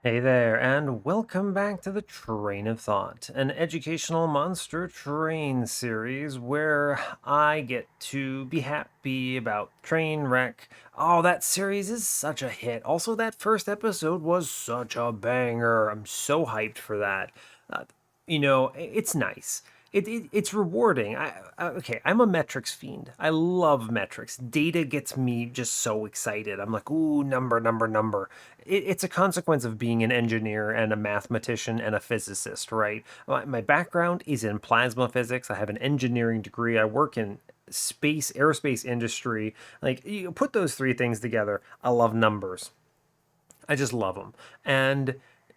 Hey there, and welcome back to the Train of Thought, an educational monster train series where I get to be happy about train wreck. Oh, that series is such a hit. Also, that first episode was such a banger. I'm so hyped for that. Uh, it's nice. It's rewarding. Okay, I'm a metrics fiend. I love metrics. Data gets me just so excited. I'm like, ooh, number, number, number. It's a consequence of being an engineer and a mathematician and a physicist, right? My background is in plasma physics. I have an engineering degree. I work in aerospace industry. Like, you put those three things together. I love numbers. I just love them. And,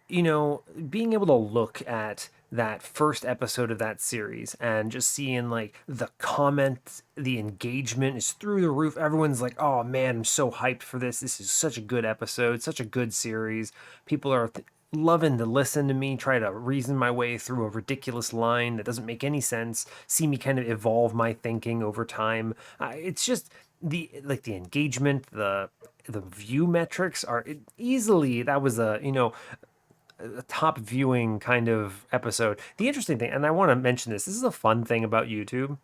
being able to look at that first episode of that series and just seeing like the comments, the engagement is through the roof. Everyone's like, oh man, I'm so hyped for this. This is such a good episode, such a good series. People are loving to listen to me try to reason my way through a ridiculous line that doesn't make any sense, see me kind of evolve my thinking over time. It's just the engagement, the view metrics are easily that was a top viewing kind of episode. The interesting thing, and I want to mention this is a fun thing about YouTube.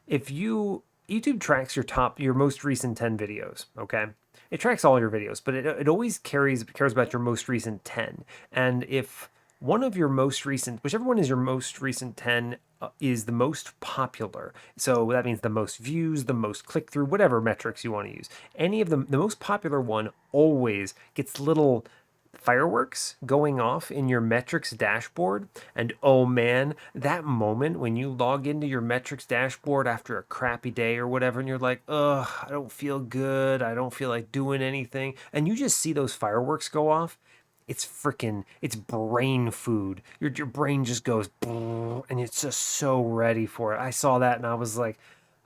If you YouTube tracks your most recent 10 videos, okay? It tracks all your videos, but it always cares about your most recent 10. And if one of your most recent, whichever one is your most recent 10, is the most popular. So that means the most views, the most click through, whatever metrics you want to use. Any of them, the most popular one always gets little fireworks going off in your metrics dashboard. And oh man, that moment when you log into your metrics dashboard after a crappy day or whatever, and you're like, ugh, I don't feel good. I don't feel like doing anything. And you just see those fireworks go off. It's brain food. Your brain just goes, and it's just so ready for it. I saw that and I was like,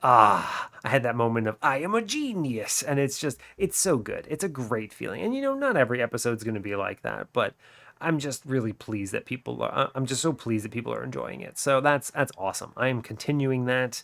I had that moment of I am a genius, and it's so good. It's a great feeling, and not every episode's going to be like that, but I'm just really pleased that I'm just so pleased that people are enjoying it. So that's awesome. I am continuing that.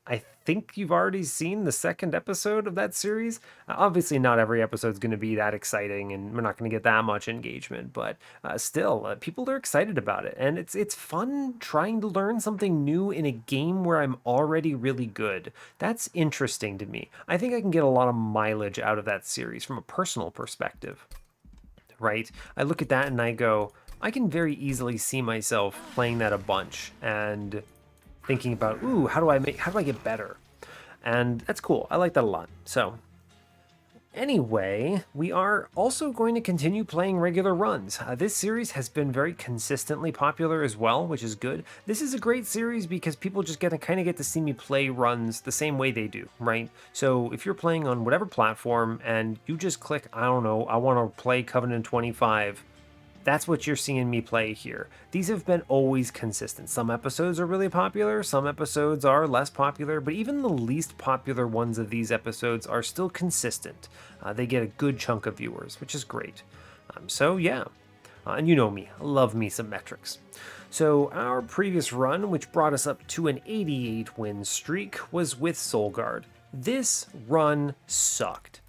I think you've already seen the second episode of that series. Obviously, not every episode is going to be that exciting, and we're not going to get that much engagement. But still, people are excited about it, and it's fun trying to learn something new in a game where I'm already really good. That's interesting to me. I think I can get a lot of mileage out of that series from a personal perspective, right? I look at that and I go, I can very easily see myself playing that a bunch and thinking about, ooh, how do I get better? And that's cool. I like that a lot. So, anyway, we are also going to continue playing regular runs. This series has been very consistently popular as well, which is good. This is a great series because people just get to see me play runs the same way they do, right? So if you're playing on whatever platform and you just click, I don't know, I want to play Covenant 25, that's what you're seeing me play here. These have been always consistent. Some episodes are really popular, some episodes are less popular, but even the least popular ones of these episodes are still consistent. They get a good chunk of viewers, which is great. So, yeah. And you know me, I love me some metrics. So, our previous run, which brought us up to an 88 win streak, was with Soulguard. This run sucked.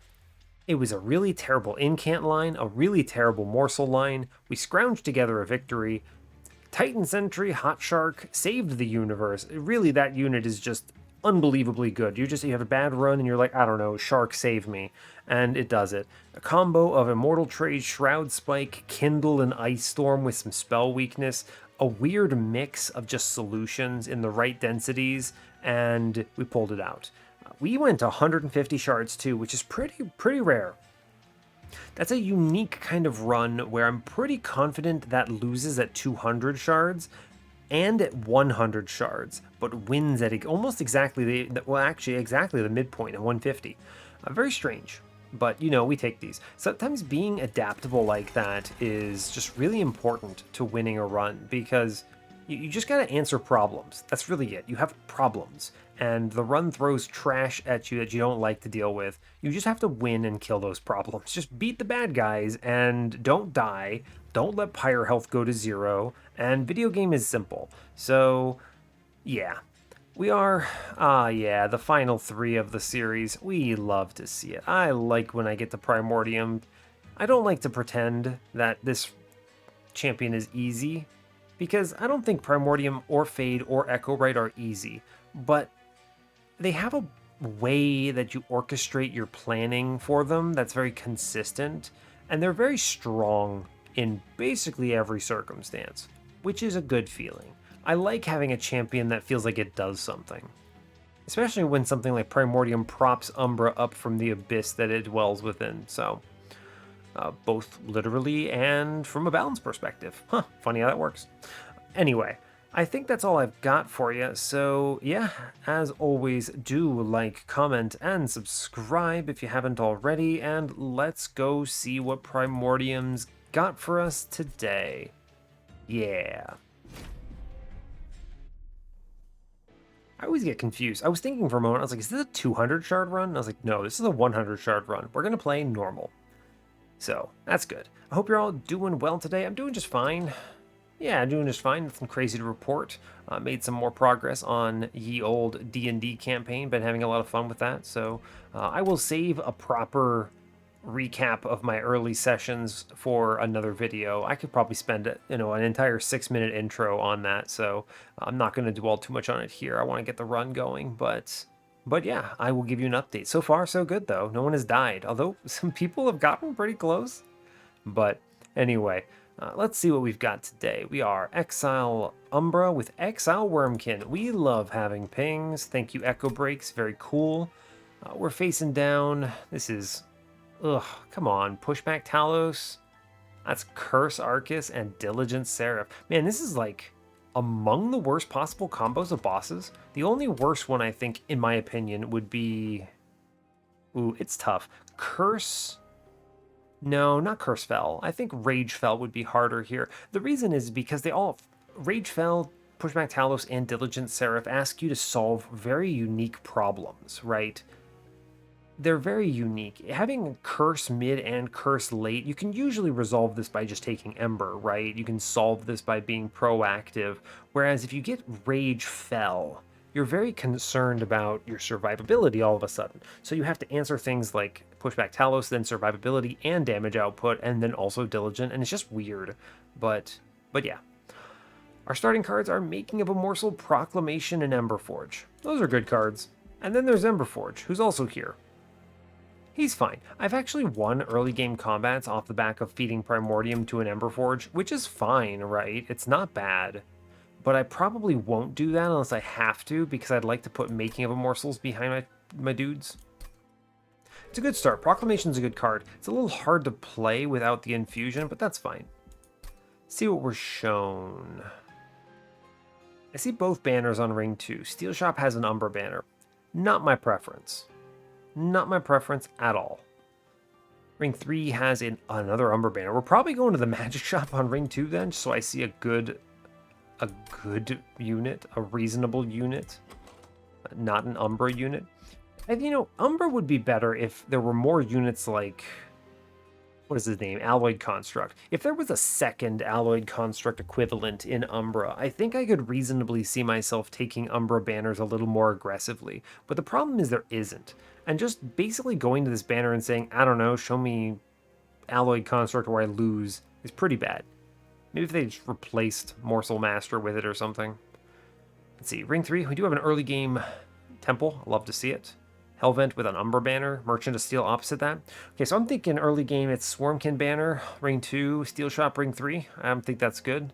It was a really terrible incant line, a really terrible morsel line. We scrounged together a victory. Titan Sentry, Hot Shark saved the universe. Really, that unit is just unbelievably good. You have a bad run and you're like, I don't know, Shark save me. And it does it. A combo of Immortal Trade, Shroud Spike, Kindle, and Ice Storm with some spell weakness. A weird mix of just solutions in the right densities, and we pulled it out. We went to 150 shards too, which is pretty rare. That's a unique kind of run where I'm pretty confident that loses at 200 shards and at 100 shards, but wins at almost exactly exactly the midpoint at 150. Very strange, but we take these. Sometimes being adaptable like that is just really important to winning a run because you just got to answer problems. That's really it. You have problems, and the run throws trash at you that you don't like to deal with. You just have to win and kill those problems. Just beat the bad guys and don't die. Don't let pyre health go to zero. And video game is simple. So, yeah. We are, yeah, the final three of the series. We love to see it. I like when I get to Primordium. I don't like to pretend that this champion is easy, because I don't think Primordium or Fade or Echo Right are easy, but they have a way that you orchestrate your planning for them that's very consistent, and they're very strong in basically every circumstance, which is a good feeling. I like having a champion that feels like it does something, especially when something like Primordium props Umbra up from the abyss that it dwells within, so both literally and from a balance perspective. Huh, funny how that works. Anyway, I think that's all I've got for you. So, yeah, as always, do like, comment, and subscribe if you haven't already. And let's go see what Primordium's got for us today. Yeah. I always get confused. I was thinking for a moment, I was like, is this a 200 shard run? And I was like, no, this is a 100 shard run. We're going to play normal. So, that's good. I hope you're all doing well today. I'm doing just fine. Yeah, I'm doing just fine. Nothing crazy to report. Made some more progress on ye old D&D campaign. Been having a lot of fun with that. So I will save a proper recap of my early sessions for another video. I could probably spend an entire 6-minute intro on that. So I'm not going to dwell too much on it here. I want to get the run going, but yeah, I will give you an update. So far, so good though. No one has died, although some people have gotten pretty close. But anyway. Let's see what we've got today. We are Exile Umbra with Exile Wurmkin. We love having pings. Thank you, Echo Breaks. Very cool. We're facing down. This is... Ugh, come on. Pushback Talos. That's Curse Arcus and Diligent Seraph. Man, this is like among the worst possible combos of bosses. The only worst one, I think, in my opinion, would be... Ooh, it's tough. Curse... No, not Cursefell. I think Ragefell would be harder here. The reason is because they all... Ragefell, Pushback Talos, and Diligent Seraph ask you to solve very unique problems, right? They're very unique. Having Curse mid and Curse late, you can usually resolve this by just taking Ember, right? You can solve this by being proactive. Whereas if you get Ragefell, you're very concerned about your survivability all of a sudden. So you have to answer things like Pushback Talos, then survivability and damage output, and then also Diligent, and it's just weird. But yeah. Our starting cards are Making of a Morsel, Proclamation, and Emberforge. Those are good cards. And then there's Emberforge, who's also here. He's fine. I've actually won early game combats off the back of feeding Primordium to an Emberforge, which is fine, right? It's not bad. But I probably won't do that unless I have to, because I'd like to put Making of a Morsels behind my dudes. It's a good start. Proclamation's a good card. It's a little hard to play without the infusion, but that's fine. See what we're shown. I see both banners on Ring 2. Steel Shop has an Umbra banner. Not my preference. Not my preference at all. Ring 3 has another Umbra banner. We're probably going to the Magic Shop on Ring 2 then, so I see a good unit, a reasonable unit, not an Umbra unit. And Umbra would be better if there were more units like, what is his name, Alloyed Construct. If there was a second Alloyed Construct equivalent in Umbra, I think I could reasonably see myself taking Umbra banners a little more aggressively. But the problem is there isn't. And just basically going to this banner and saying, I don't know, show me Alloyed Construct or I lose is pretty bad. Maybe if they just replaced Morsel Master with it or something. Let's see, Ring 3, we do have an early game Temple. I love to see it. Hellvent with an Umbra banner. Merchant of Steel opposite that. Okay, so I'm thinking early game it's Wurmkin banner, Ring 2, Steel Shop, Ring 3. I think that's good.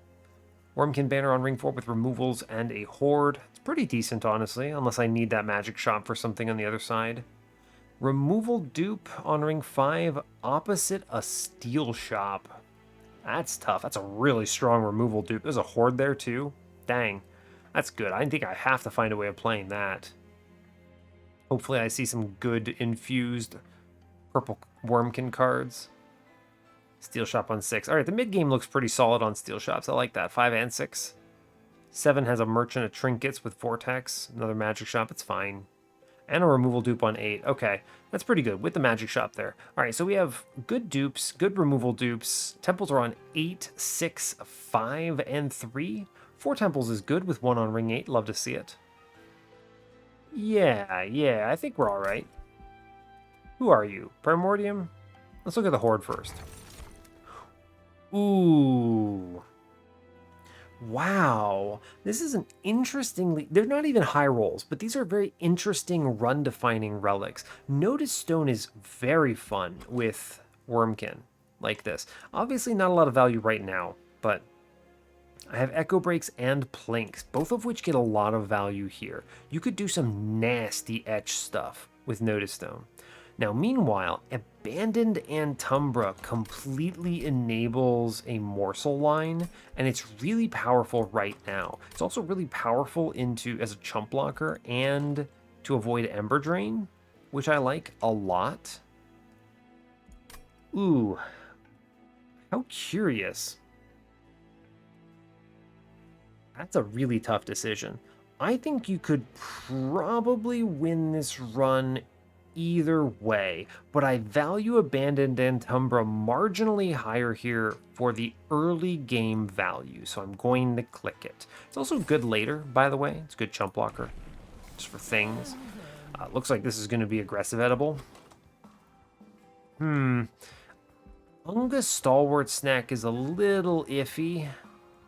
Wurmkin banner on Ring 4 with removals and a Horde. It's pretty decent, honestly, unless I need that Magic Shop for something on the other side. Removal dupe on Ring 5 opposite a Steel Shop. That's tough. That's a really strong removal dupe. There's a Horde there too. Dang. That's good. I think I have to find a way of playing that. Hopefully I see some good infused purple Wurmkin cards. Steel Shop on 6. Alright, the mid-game looks pretty solid on Steel Shops. I like that. 5 and 6. 7 has a Merchant of Trinkets with Vortex. Another Magic Shop. It's fine. And a removal dupe on 8. Okay, that's pretty good with the Magic Shop there. All right, so we have good dupes, good removal dupes. Temples are on 8, 6, 5, and 3. 4 temples is good with 1 on Ring 8. Love to see it. Yeah, I think we're all right. Who are you? Primordium? Let's look at the Horde first. Ooh. Wow. This is an interestingly... They're not even high rolls, but these are very interesting run-defining relics. Notice Stone is very fun with Wurmkin like this. Obviously not a lot of value right now, but I have Echo Breaks and Plinks, both of which get a lot of value here. You could do some nasty etch stuff with Notice Stone. Now, meanwhile, Abandoned Umbra completely enables a morsel line, and it's really powerful right now. It's also really powerful as a chump blocker and to avoid Ember Drain, which I like a lot. Ooh, how curious. That's a really tough decision. I think you could probably win this run either way, but I value Abandoned Umbra marginally higher here for the early game value, so I'm going to click it. It's also good later, by the way. It's a good chump blocker, just for things. Looks like this is going to be aggressive edible. Unga Stalwart Snack is a little iffy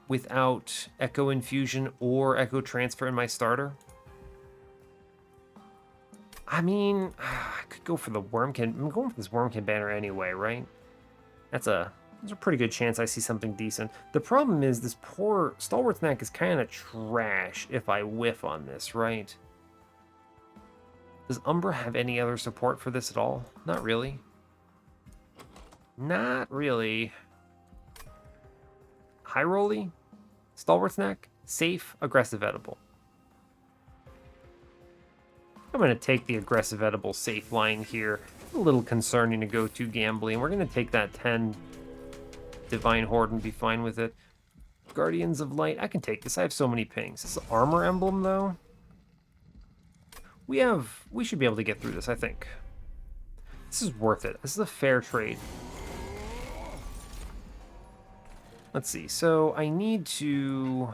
without Echo Infusion or Echo Transfer in my starter. I mean, I could go for the Wurmkin. I'm going for this Wurmkin banner anyway, right? There's a pretty good chance I see something decent. The problem is this poor Stalwart Snack is kind of trash if I whiff on this, right? Does Umbra have any other support for this at all? Not really. Not really. High rolly? Stalwart Snack? Safe, aggressive edible. I'm going to take the aggressive edible safe line here. A little concerning to go too gambling. We're going to take that 10 Divine Horde and be fine with it. Guardians of Light. I can take this. I have so many pings. This is Armor Emblem, though. We should be able to get through this, I think. This is worth it. This is a fair trade. Let's see. So I need to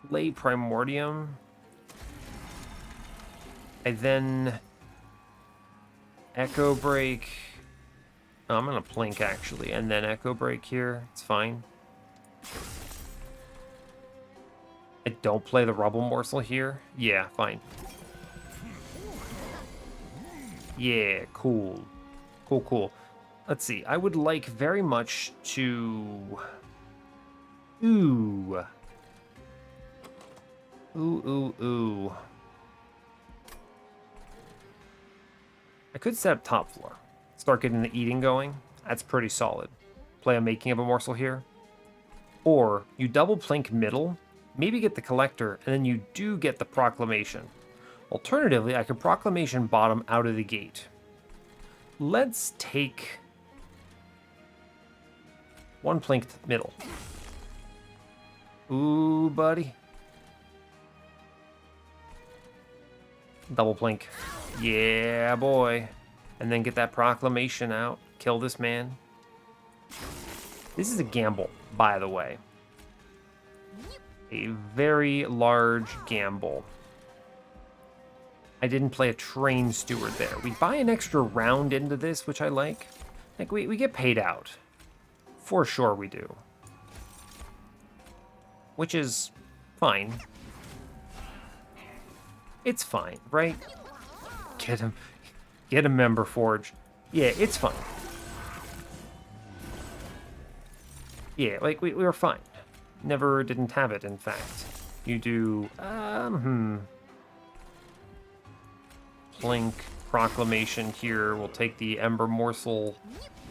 play Primordium. I then Echo Break. Oh, I'm going to Plink, actually, and then Echo Break here. It's fine. I don't play the Rubble Morsel here. Yeah, fine. Yeah, cool. Cool, cool. Let's see. I would like very much to... Ooh. Ooh. I could set up top floor. Start getting the eating going. That's pretty solid. Play a Making of a Morsel here. Or you double Plink middle, maybe get the Collector, and then you do get the Proclamation. Alternatively, I could Proclamation bottom out of the gate. Let's take one Plink middle. Ooh, buddy. Double Plink. Yeah, boy. And then get that Proclamation out. Kill this man. This is a gamble, by the way. A very large gamble. I didn't play a Train Steward there. We buy an extra round into this, which I like. Like, we get paid out. For sure we do. Which is fine. It's fine, right? Get him. Get a Member Forge. Yeah, it's fine. Yeah, like, we were fine. Never didn't have it, in fact. You do, Plink, Proclamation here. We'll take the Ember Morsel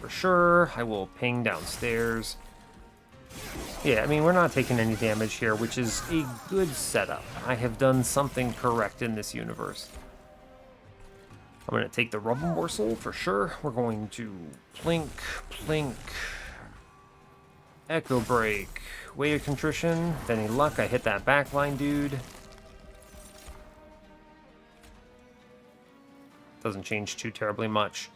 for sure. I will ping downstairs. Yeah, I mean, we're not taking any damage here, which is a good setup. I have done something correct in this universe. I'm going to take the Rubble Morsel for sure. We're going to Plink, Echo Break, Way of Contrition. With any luck, I hit that backline, dude. Doesn't change too terribly much.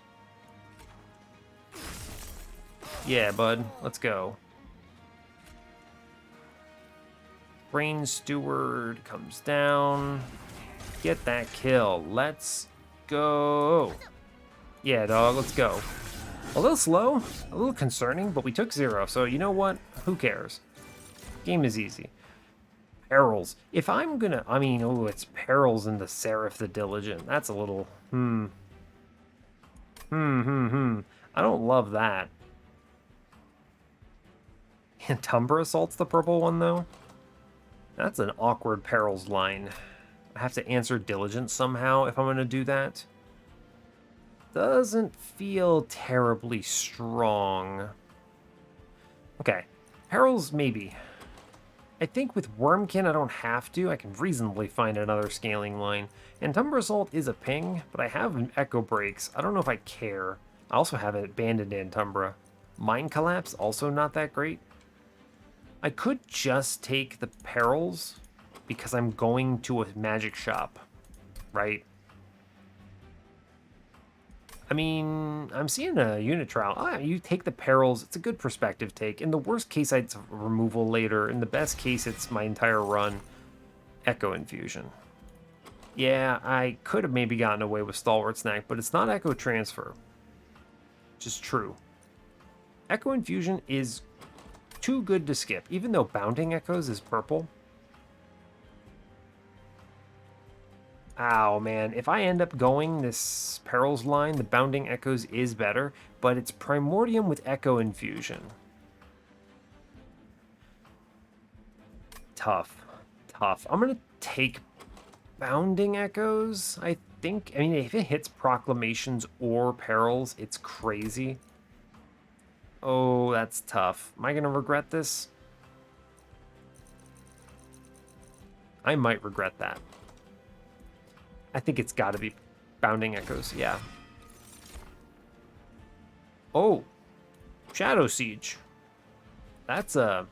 Yeah, bud. Let's go. Brain Steward comes down. Get that kill. Let's go. Yeah, dog. Let's go. A little slow, a little concerning, but we took 0, so you know what? Who cares? Game is easy. Perils. If I'm gonna, I mean, oh, it's Perils and the Seraph the Diligent. That's a little, I don't love that. And Umbra Assault's the purple one, though? That's an awkward Perils line. I have to answer Diligent somehow if I'm gonna do that. Doesn't feel terribly strong. Okay, Perils maybe. I think with Wurmkin I don't have to. I can reasonably find another scaling line. And Umbra Assault is a ping, but I have Echo Breaks. I don't know if I care. I also have it Abandoned Antumbra. Mind Collapse, also not that great. I could just take the Perils because I'm going to a magic shop, right? I mean, I'm seeing a unit trial. You take the Perils. It's a good perspective take. In the worst case, it's removal later. In the best case, it's my entire run. Echo Infusion. Yeah, I could have maybe gotten away with Stalwart Snack, but it's not Echo Transfer. Which is true. Echo Infusion is too good to skip, even though Bounding Echoes is purple. Ow, man. If I end up going this Perils line, the Bounding Echoes is better, but it's Primordium with Echo Infusion. Tough. Tough. I'm going to take Bounding Echoes, I think. I mean, if it hits Proclamations or Perils, it's crazy. Oh, that's tough. Am I going to regret this? I might regret that. I think it's got to be Bounding Echoes, yeah. Oh, Shadow Siege. That's a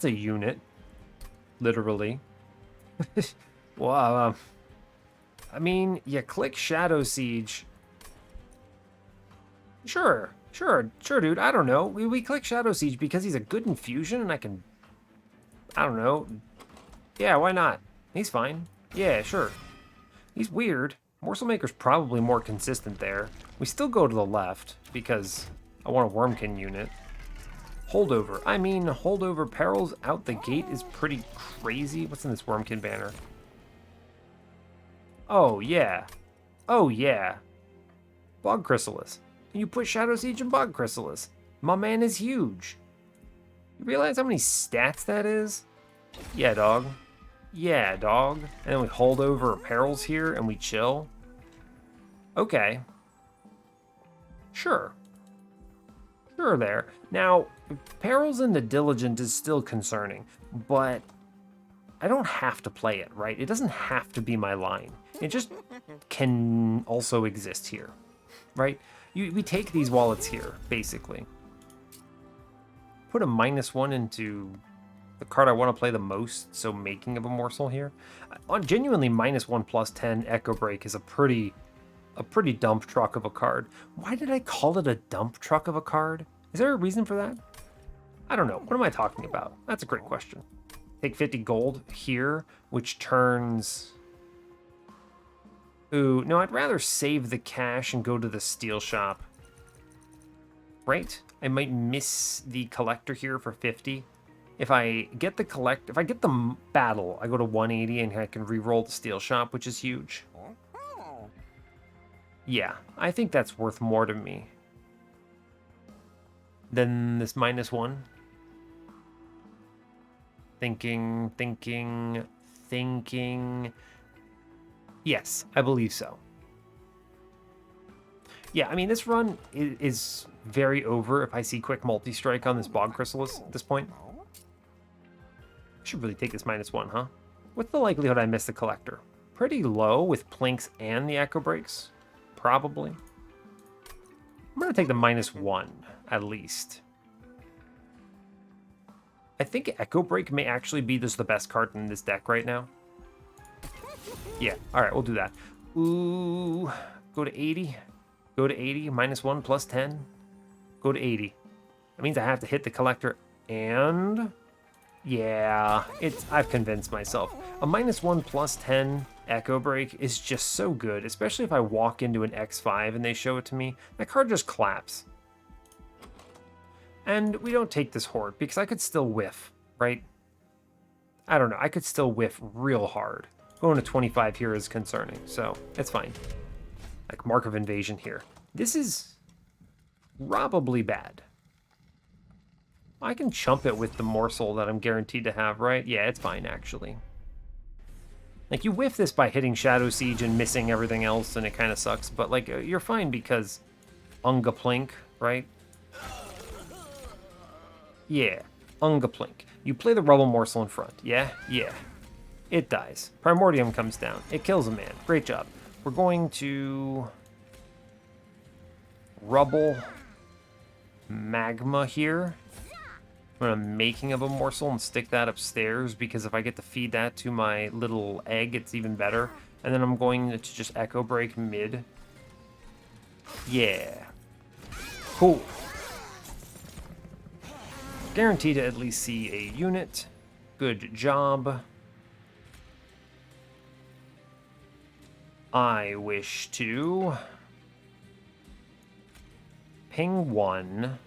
unit, literally. Well, I mean, you click Shadow Siege. Sure, dude. I don't know. We click Shadow Siege because he's a good infusion, and I don't know. Yeah, why not? He's fine. Yeah, sure. He's weird. Morsel Maker's probably more consistent there. We still go to the left because I want a Wurmkin unit. Holdover. I mean, Holdover Perils out the gate is pretty crazy. What's in this Wurmkin banner? Oh, yeah. Oh, yeah. Bog Chrysalis. You put Shadow Siege and Bog Chrysalis. My man is huge. You realize how many stats that is? Yeah, dog. Yeah, dog. And then we hold over Perils here and we chill. Okay. Sure. Sure there. Now, Perils and the Diligent is still concerning, but I don't have to play it, right? It doesn't have to be my line. It just can also exist here, right? We take these while it's here, basically. Put a -1 into the card I want to play the most, so Making of a Morsel here. On genuinely -1/+10 Echo Break is a pretty dump truck of a card. Why did I call it a dump truck of a card? Is there a reason for that? I don't know. What am I talking about? That's a great question. Take 50 gold here, which turns... Ooh, no, I'd rather save the cash and go to the steel shop. Right? I might miss the collector here for 50. If I get the battle, I go to 180 and I can re-roll the steel shop, which is huge. Yeah, I think that's worth more to me than this -1. Thinking. Yes, I believe so. Yeah, I mean, this run is very over if I see quick multi-strike on this Bog Chrysalis at this point. I should really take this -1, huh? What's the likelihood I miss the collector? Pretty low with Plinks and the Echo Breaks. Probably. I'm going to take the -1, at least. I think Echo Break may actually be just the best card in this deck right now. Yeah, alright, we'll do that. Ooh, go to 80. Go to 80, -1/+10. Go to 80. That means I have to hit the collector and... Yeah, I've convinced myself. A -1/+10 Echo Break is just so good, especially if I walk into an X5 and they show it to me. That card just claps. And we don't take this Horde because I could still whiff, right? I don't know. I could still whiff real hard. Going to 25 here is concerning, so it's fine. Like Mark of Invasion here. This is probably bad. I can chump it with the morsel that I'm guaranteed to have, right? Yeah, it's fine, actually. Like, you whiff this by hitting Shadow Siege and missing everything else, and it kind of sucks. But, like, you're fine because Ungaplink, right? Yeah, Ungaplink. You play the Rubble Morsel in front. Yeah? Yeah. It dies. Primordium comes down. It kills a man. Great job. We're going to Rubble Magma here. I'm going to Making of a Morsel and stick that upstairs, because if I get to feed that to my little egg, it's even better. And then I'm going to just Echo Break mid. Yeah. Cool. Guaranteed to at least see a unit. Good job. I wish to ping 1.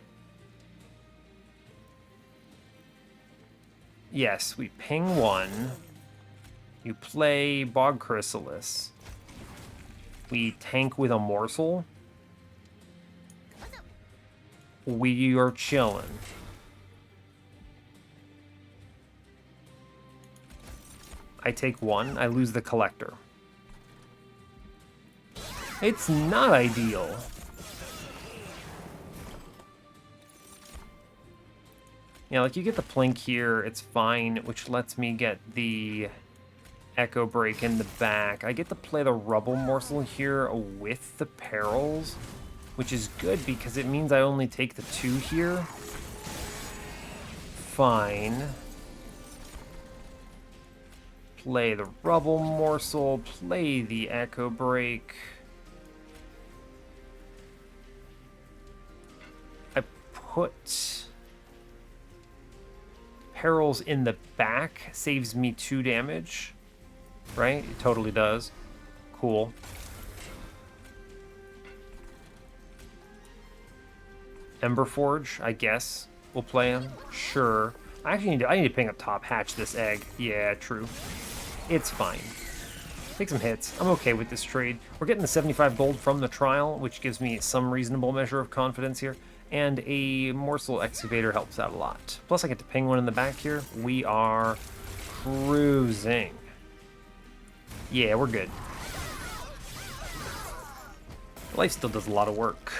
Yes, we ping 1. You play Bog Chrysalis. We tank with a morsel. We are chilling. I take 1. I lose the collector. It's not ideal. Yeah, like you get the Plink here, it's fine, which lets me get the Echo Break in the back. I get to play the Rubble Morsel here with the Perils, which is good because it means I only take the 2 here. Fine. Play the Rubble Morsel, play the Echo Break. I put Perils in the back, saves me 2 damage, right? It totally does. Cool. Emberforge, I guess. We'll play him. Sure. I need to ping up top, hatch this egg. Yeah, true. It's fine. Take some hits. I'm okay with this trade. We're getting the 75 gold from the trial, which gives me some reasonable measure of confidence here. And a Morsel Excavator helps out a lot. Plus, I get to ping 1 in the back here. We are cruising. Yeah, we're good. Life still does a lot of work.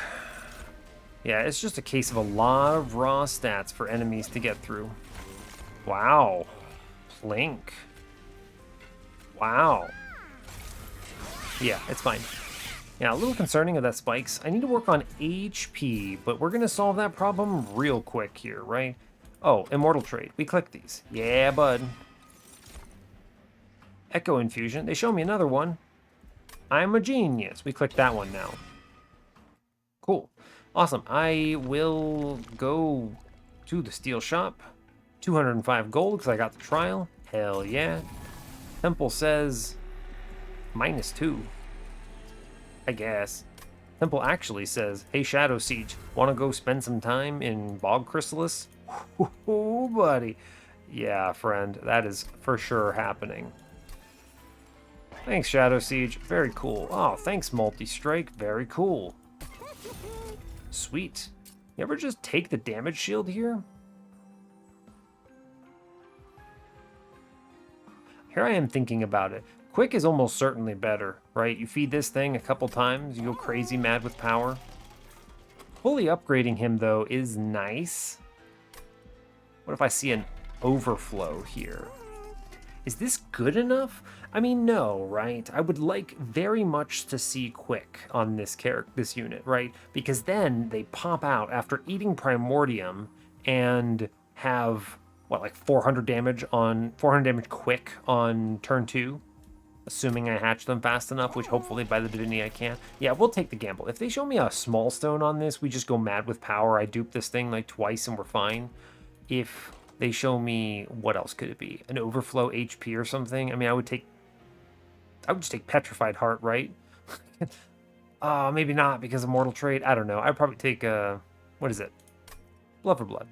Yeah, it's just a case of a lot of raw stats for enemies to get through. Wow. Plink. Wow. Yeah, it's fine. Yeah, a little concerning of that spikes. I need to work on HP, but we're going to solve that problem real quick here, right? Oh, Immortal Trade. We click these. Yeah, bud. Echo Infusion. They show me another one. I'm a genius. We click that one now. Cool. Awesome. I will go to the steel shop. 205 gold because I got the trial. Hell yeah. Temple says -2. I guess. Temple actually says, hey, Shadow Siege, want to go spend some time in Bog Chrysalis? Ooh, buddy. Yeah, friend, that is for sure happening. Thanks, Shadow Siege. Very cool. Oh, thanks, Multi-Strike. Very cool. Sweet. You ever just take the damage shield here? Here I am thinking about it. Quick is almost certainly better, right? You feed this thing a couple times, you go crazy mad with power. Fully upgrading him, though, is nice. What if I see an overflow here? Is this good enough? I mean, no, right? I would like very much to see Quick on this unit, right? Because then they pop out after eating Primordium and have, what, like 400 damage Quick on turn 2? Assuming I hatch them fast enough, which hopefully by the Divinity I can. Yeah, we'll take the gamble. If they show me a small stone on this, we just go mad with power. I dupe this thing like twice and we're fine. If they show me, what else could it be? An overflow HP or something? I mean, I would take I would just take Petrified Heart, right? Maybe not because of Mortal Trade. I don't know. I'd probably take, what is it? Blood for Blood.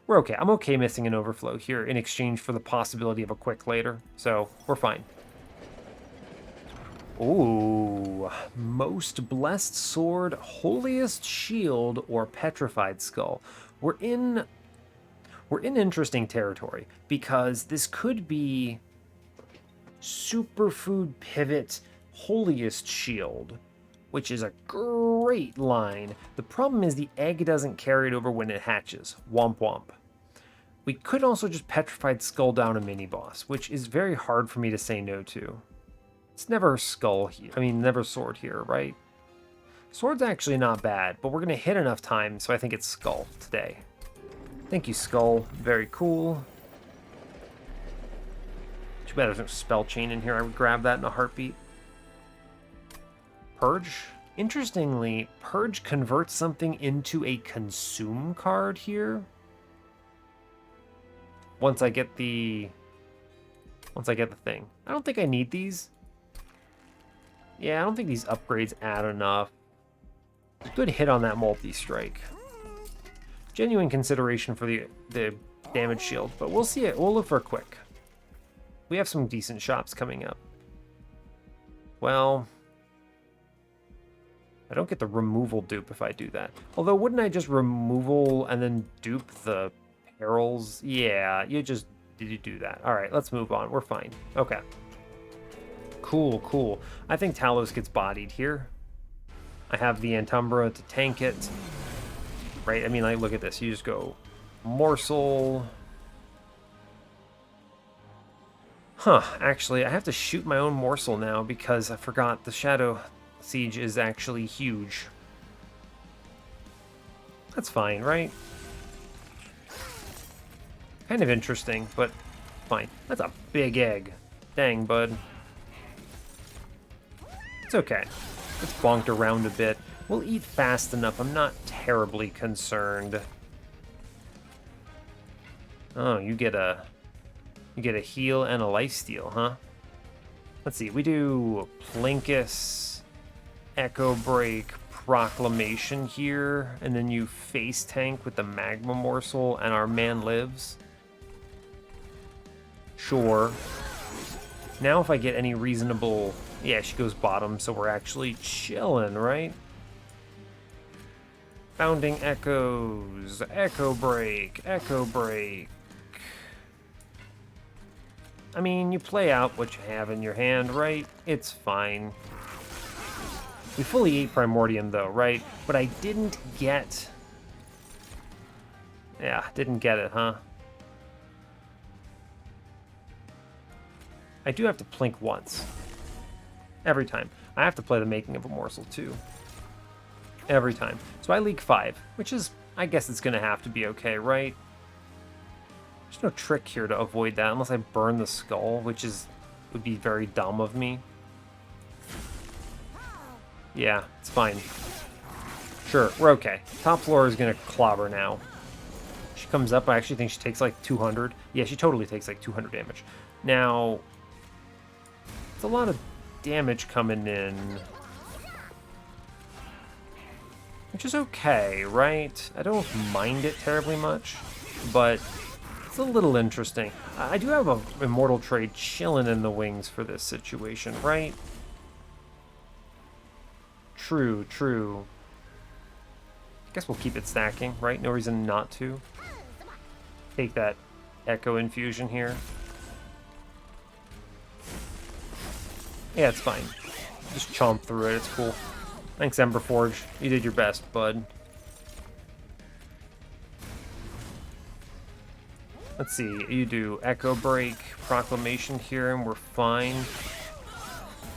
We're okay. I'm okay missing an Overflow here in exchange for the possibility of a quick later. So, we're fine. Ooh. Most Blessed Sword, Holiest Shield, or Petrified Skull. We're in interesting territory because this could be Superfood Pivot, Holiest Shield, which is a great line. The problem is the egg doesn't carry it over when it hatches. Womp womp. We could also just Petrified Skull down a mini-boss, which is very hard for me to say no to. It's never Skull here. I mean, never Sword here, right? Sword's actually not bad, but we're going to hit enough times, so I think it's Skull today. Thank you, Skull. Very cool. Too bad there's no Spell Chain in here. I would grab that in a heartbeat. Purge? Interestingly, Purge converts something into a Consume card here. Once I get the thing. I don't think I need these. Yeah, I don't think these upgrades add enough. Good hit on that multi-strike. Genuine consideration for the damage shield, but we'll see it. We'll look for a quick. We have some decent shops coming up. Well, I don't get the removal dupe if I do that. Although, wouldn't I just removal and then dupe the Perils? Yeah, you do that. All right, let's move on. We're fine. Okay. Cool, cool. I think Talos gets bodied here. I have the Umbra to tank it. Right? I mean, like, look at this. You just go Morsel. Huh, actually, I have to shoot my own Morsel now because I forgot the Shadow Siege is actually huge. That's fine, right? Kind of interesting, but fine. That's a big egg. Dang, bud. It's okay. It's bonked around a bit. We'll eat fast enough. I'm not terribly concerned. Oh, you get a heal and a lifesteal, huh? Let's see. We do Plinkus, Echo Break, Proclamation here, and then you face tank with the Magma Morsel, and our man lives. Sure. Now if I get any reasonable... Yeah, she goes bottom, so we're actually chilling, right? Bounding Echoes, Echo Break, Echo Break. I mean, you play out what you have in your hand, right? It's fine. We fully ate Primordium, though, right? But I didn't get... Yeah, didn't get it, huh? I do have to plink once. Every time. I have to play the Making of a Morsel, too. Every time. So I leak 5, which is... I guess it's going to have to be okay, right? There's no trick here to avoid that, unless I burn the skull, which would be very dumb of me. Yeah, it's fine. Sure, we're okay. Top floor is going to clobber now. She comes up, I actually think she takes like 200. Yeah, she totally takes like 200 damage. Now, it's a lot of damage coming in. Which is okay, right? I don't mind it terribly much, but it's a little interesting. I do have a Immortal Trade chilling in the wings for this situation, right? True, true. I guess we'll keep it stacking, right? No reason not to. Take that Echo Infusion here. Yeah, it's fine. Just chomp through it, it's cool. Thanks, Emberforge. You did your best, bud. Let's see, you do Echo Break, Proclamation here, and we're fine.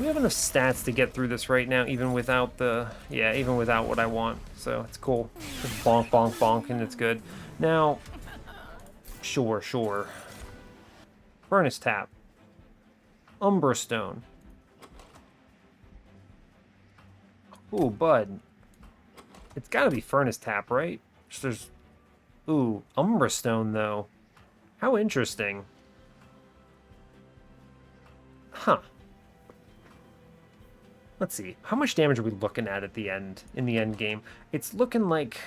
We have enough stats to get through this right now, even without the... Yeah, even without what I want, so it's cool. Just bonk, bonk, bonk, and it's good. Now, sure, sure. Furnace Tap. Umbra Stone. Ooh, bud. It's gotta be Furnace Tap, right? There's... Ooh, Umbra Stone, though. How interesting. Huh. Let's see. How much damage are we looking at the end, in the end game? It's looking like,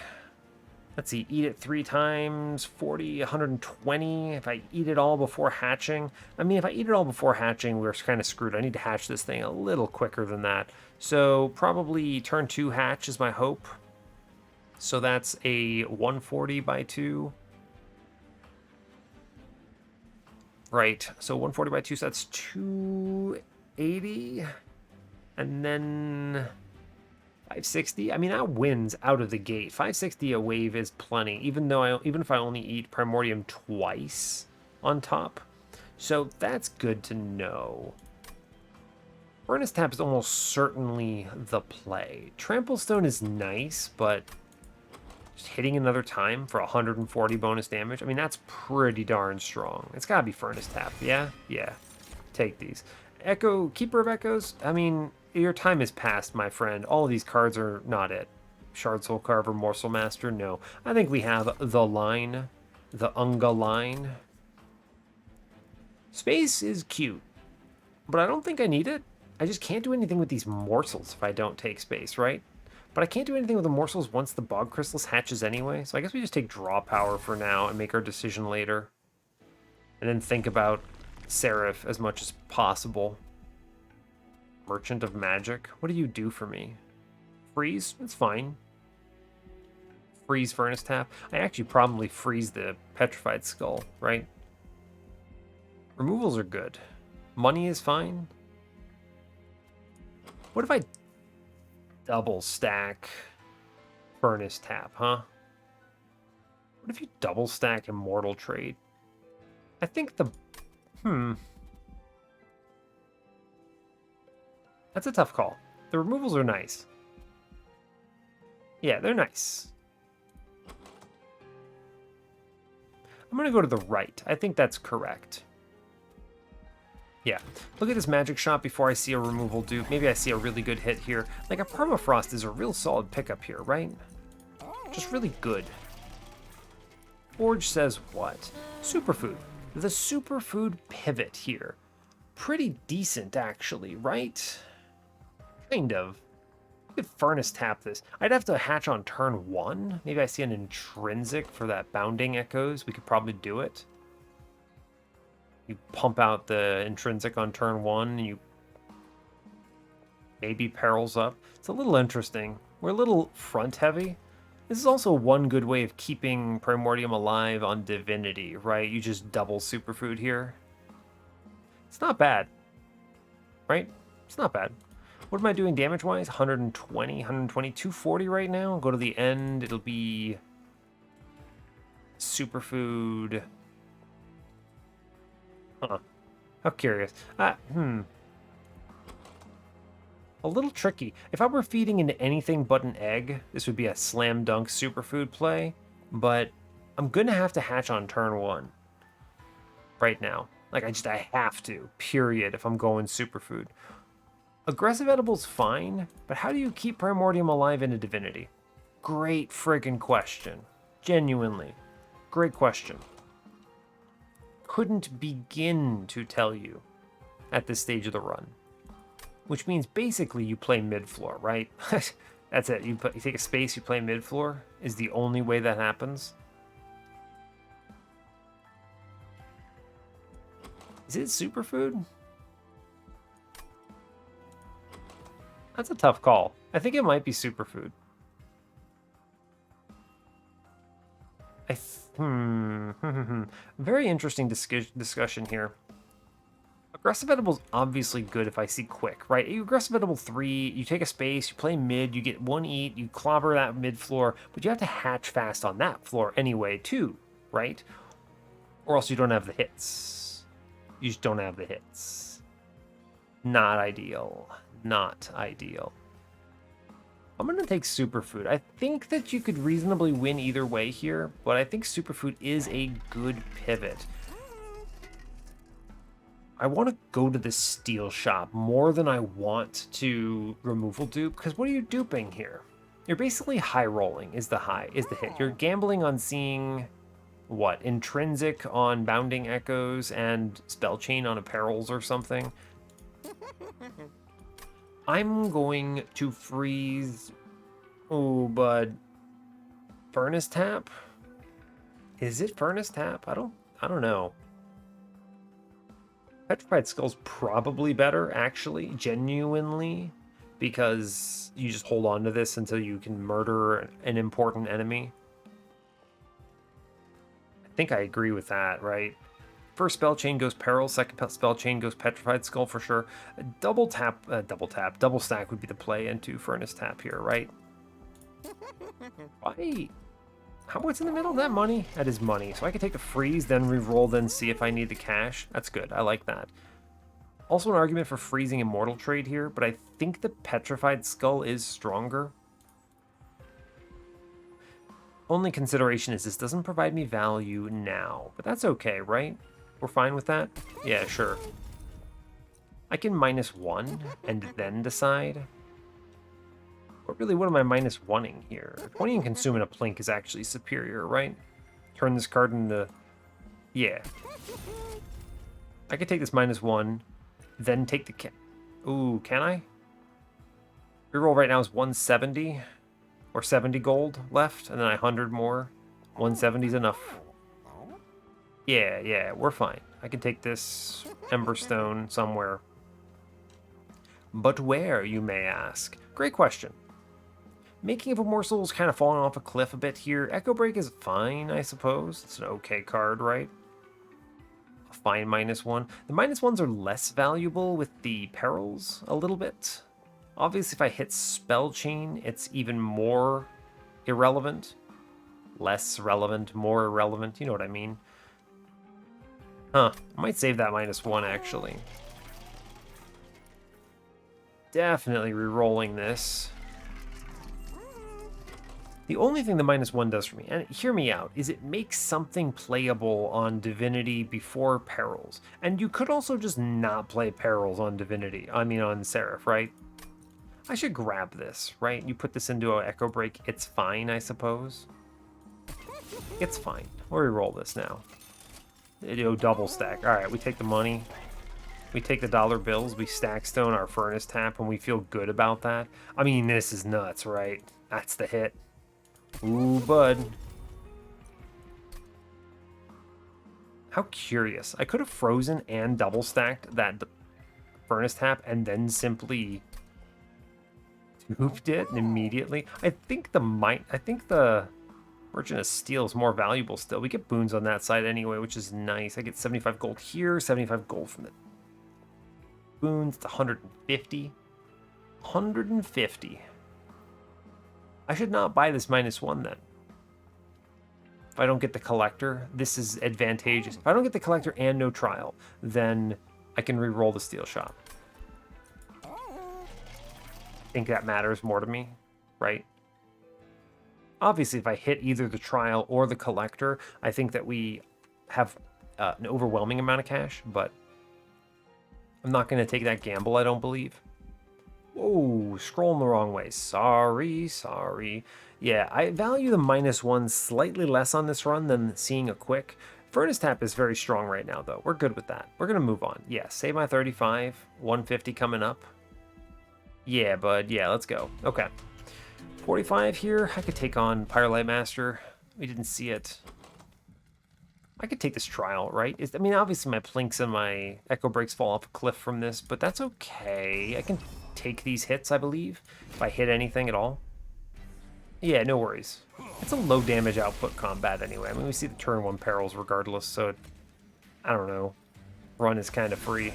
let's see, eat it 3 times, 40, 120. If I eat it all before hatching. I mean, if I eat it all before hatching, we're kind of screwed. I need to hatch this thing a little quicker than that. So probably turn 2 hatch is my hope. So that's a 140 by 2. Right, so 140 by 2, so that's 280. And then 560. I mean, that wins out of the gate. 560 a wave is plenty, even if I only eat Primordium twice on top. So that's good to know. Furnace Tap is almost certainly the play. Trample Stone is nice, but just hitting another time for 140 bonus damage, I mean, that's pretty darn strong. It's gotta be Furnace Tap, yeah? Yeah. Take these. Echo, Keeper of Echoes, I mean, your time is past, my friend. All of these cards are not it. Shard Soul Carver, Morsel Master, no. I think we have the line, the Unga line. Space is cute, but I don't think I need it. I just can't do anything with these morsels if I don't take space, right? But I can't do anything with the morsels once the Bog Crystals hatches anyway, so I guess we just take draw power for now and make our decision later. And then think about Seraph as much as possible. Merchant of Magic, what do you do for me? Freeze? It's fine. Freeze Furnace Tap. I actually probably freeze the Petrified Skull, right? Removals are good. Money is fine. What if I double stack Furnace Tap, huh? What if you double stack Immortal Trade? I think the... That's a tough call. The removals are nice. Yeah, they're nice. I'm going to go to the right. I think that's correct. Yeah. Look at this magic shot before I see a removal dupe. Maybe I see a really good hit here. Like a Permafrost is a real solid pickup here, right? Just really good. Forge says what? Superfood. The superfood pivot here. Pretty decent, actually, right? Kind of. We could Furnace Tap this. I'd have to hatch on turn 1. Maybe I see an intrinsic for that Bounding Echoes. We could probably do it. You pump out the intrinsic on turn 1, and you maybe Perils up. It's a little interesting. We're a little front heavy. This is also one good way of keeping Primordium alive on Divinity, right? You just double superfood here. It's not bad, right? It's not bad. What am I doing damage-wise? 120, 120, 240 right now. Go to the end. It'll be superfood. Huh. How curious. A little tricky. If I were feeding into anything but an egg, this would be a slam dunk superfood play, but I'm gonna have to hatch on turn 1 right now. Like, I have to, period, if I'm going superfood. Aggressive Edible's fine, but how do you keep Primordium alive in a Divinity? Great friggin' question. Genuinely. Great question. Couldn't begin to tell you at this stage of the run. Which means basically you play mid-floor, right? That's it. You take a space, you play mid-floor is the only way that happens. Is it superfood? That's a tough call. I think it might be superfood. Very interesting discussion here. Aggressive Edible's obviously good if I see quick, right? You Aggressive Edible 3, you take a space, you play mid, you get 1 eat, you clobber that mid floor, but you have to hatch fast on that floor anyway too, right? Or else you don't have the hits. You just don't have the hits. Not ideal. Not ideal. I'm going to take Superfood. I think that you could reasonably win either way here, but I think Superfood is a good pivot. I want to go to the Steel Shop more than I want to Removal Dupe, because what are you duping here? You're basically high rolling is the hit. You're gambling on seeing, what, Intrinsic on Bounding Echoes and Spell Chain on a Perils or something. I'm going to freeze... Oh, bud. Furnace Tap? Is it Furnace Tap? I don't know. Petrified Skull's probably better, actually, genuinely, because you just hold on to this until you can murder an important enemy. I think I agree with that, right? First spell chain goes Perils, second spell chain goes Petrified Skull for sure. Double stack would be the play into Furnace Tap here, right? Why? What's in the middle of that money? That is money. So I can take the freeze, then re-roll, then see if I need the cash. That's good. I like that. Also an argument for freezing Immortal Trade here, but I think the Petrified Skull is stronger. Only consideration is this doesn't provide me value now, but that's okay, right? We're fine with that? Yeah, sure. I can -1 and then decide. But really, what am I -1ing here? 20 and consuming a plink is actually superior, right? Turn this card into... Yeah. I could take this -1, then take the... Ooh, can I? Reroll right now is 170, or 70 gold left, and then 100 more. 170 is enough. Yeah, we're fine. I can take this Emberstone somewhere. But where, you may ask? Great question. Making of a Morsel is kind of falling off a cliff a bit here. Echo Break is fine, I suppose. It's an okay card, right? A fine -1. The -1s are less valuable with the Perils a little bit. Obviously, if I hit Spell Chain, it's even more irrelevant. Less relevant, more irrelevant. You know what I mean. Huh. I might save that -1, actually. Definitely re-rolling this. The only thing the -1 does for me, and hear me out, is it makes something playable on Divinity before Perils. And you could also just not play Perils on Divinity. I mean on Seraph, right? I should grab this, right? You put this into an Echo Break, it's fine, I suppose. It's fine. We'll re-roll this now. Double stack. Alright, we take the money. We take the dollar bills, we stack stone our Furnace Tap, and we feel good about that. I mean, this is nuts, right? That's the hit. Ooh, bud. How curious. I could have frozen and double stacked that Furnace Tap and then simply hooped it immediately. I think the Merchant of Steel is more valuable still. We get boons on that side anyway, which is nice. I get 75 gold here, 75 gold from the boons to 150. 150. I should not buy this -1 then. If I don't get the Collector, this is advantageous. If I don't get the Collector and no trial, then I can re-roll the Steel Shop. I think that matters more to me, right? Obviously, if I hit either the trial or the Collector, I think that we have an overwhelming amount of cash, but I'm not going to take that gamble, I don't believe. Whoa, scrolling the wrong way. Sorry. Yeah, I value the -1 slightly less on this run than seeing a quick. Furnace Tap is very strong right now, though. We're good with that. We're going to move on. Yeah, save my 35. 150 coming up. Yeah, bud. Yeah, let's go. Okay. 45 here. I could take on Firelight Master. We didn't see it. I could take this trial, right? I mean, obviously my plinks and my Echo Breaks fall off a cliff from this, but that's okay. I can take these hits, I believe, if I hit anything at all. Yeah, no worries. It's a low damage output combat anyway. I mean, we see the turn 1 Perils regardless, so I don't know. Run is kind of free.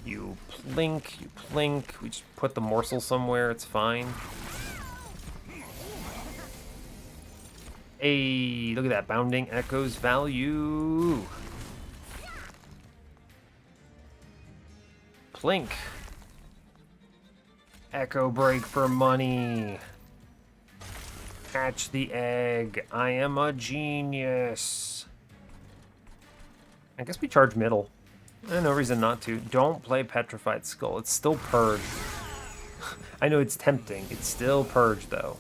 You plink. We just put the morsel somewhere, it's fine. Hey, look at that. Bounding Echoes value. Plink. Echo Break for money. Hatch the egg. I am a genius. I guess we charge middle. There's no reason not to. Don't play Petrified Skull. It's still purge. I know it's tempting. It's still purge, though.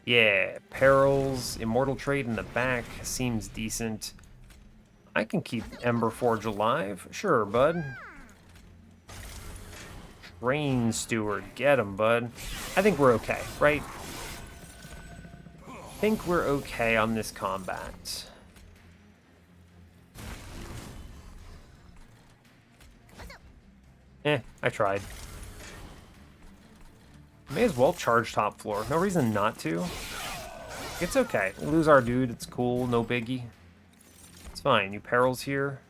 Yeah, Perils, Immortal Trade in the back seems decent. I can keep Emberforge alive. Sure, bud. Rain Steward, get him, bud. I think we're okay, right? I think we're okay on this combat. I tried. May as well charge top floor. No reason not to. It's okay. We lose our dude. It's cool. No biggie. It's fine. You Perils here.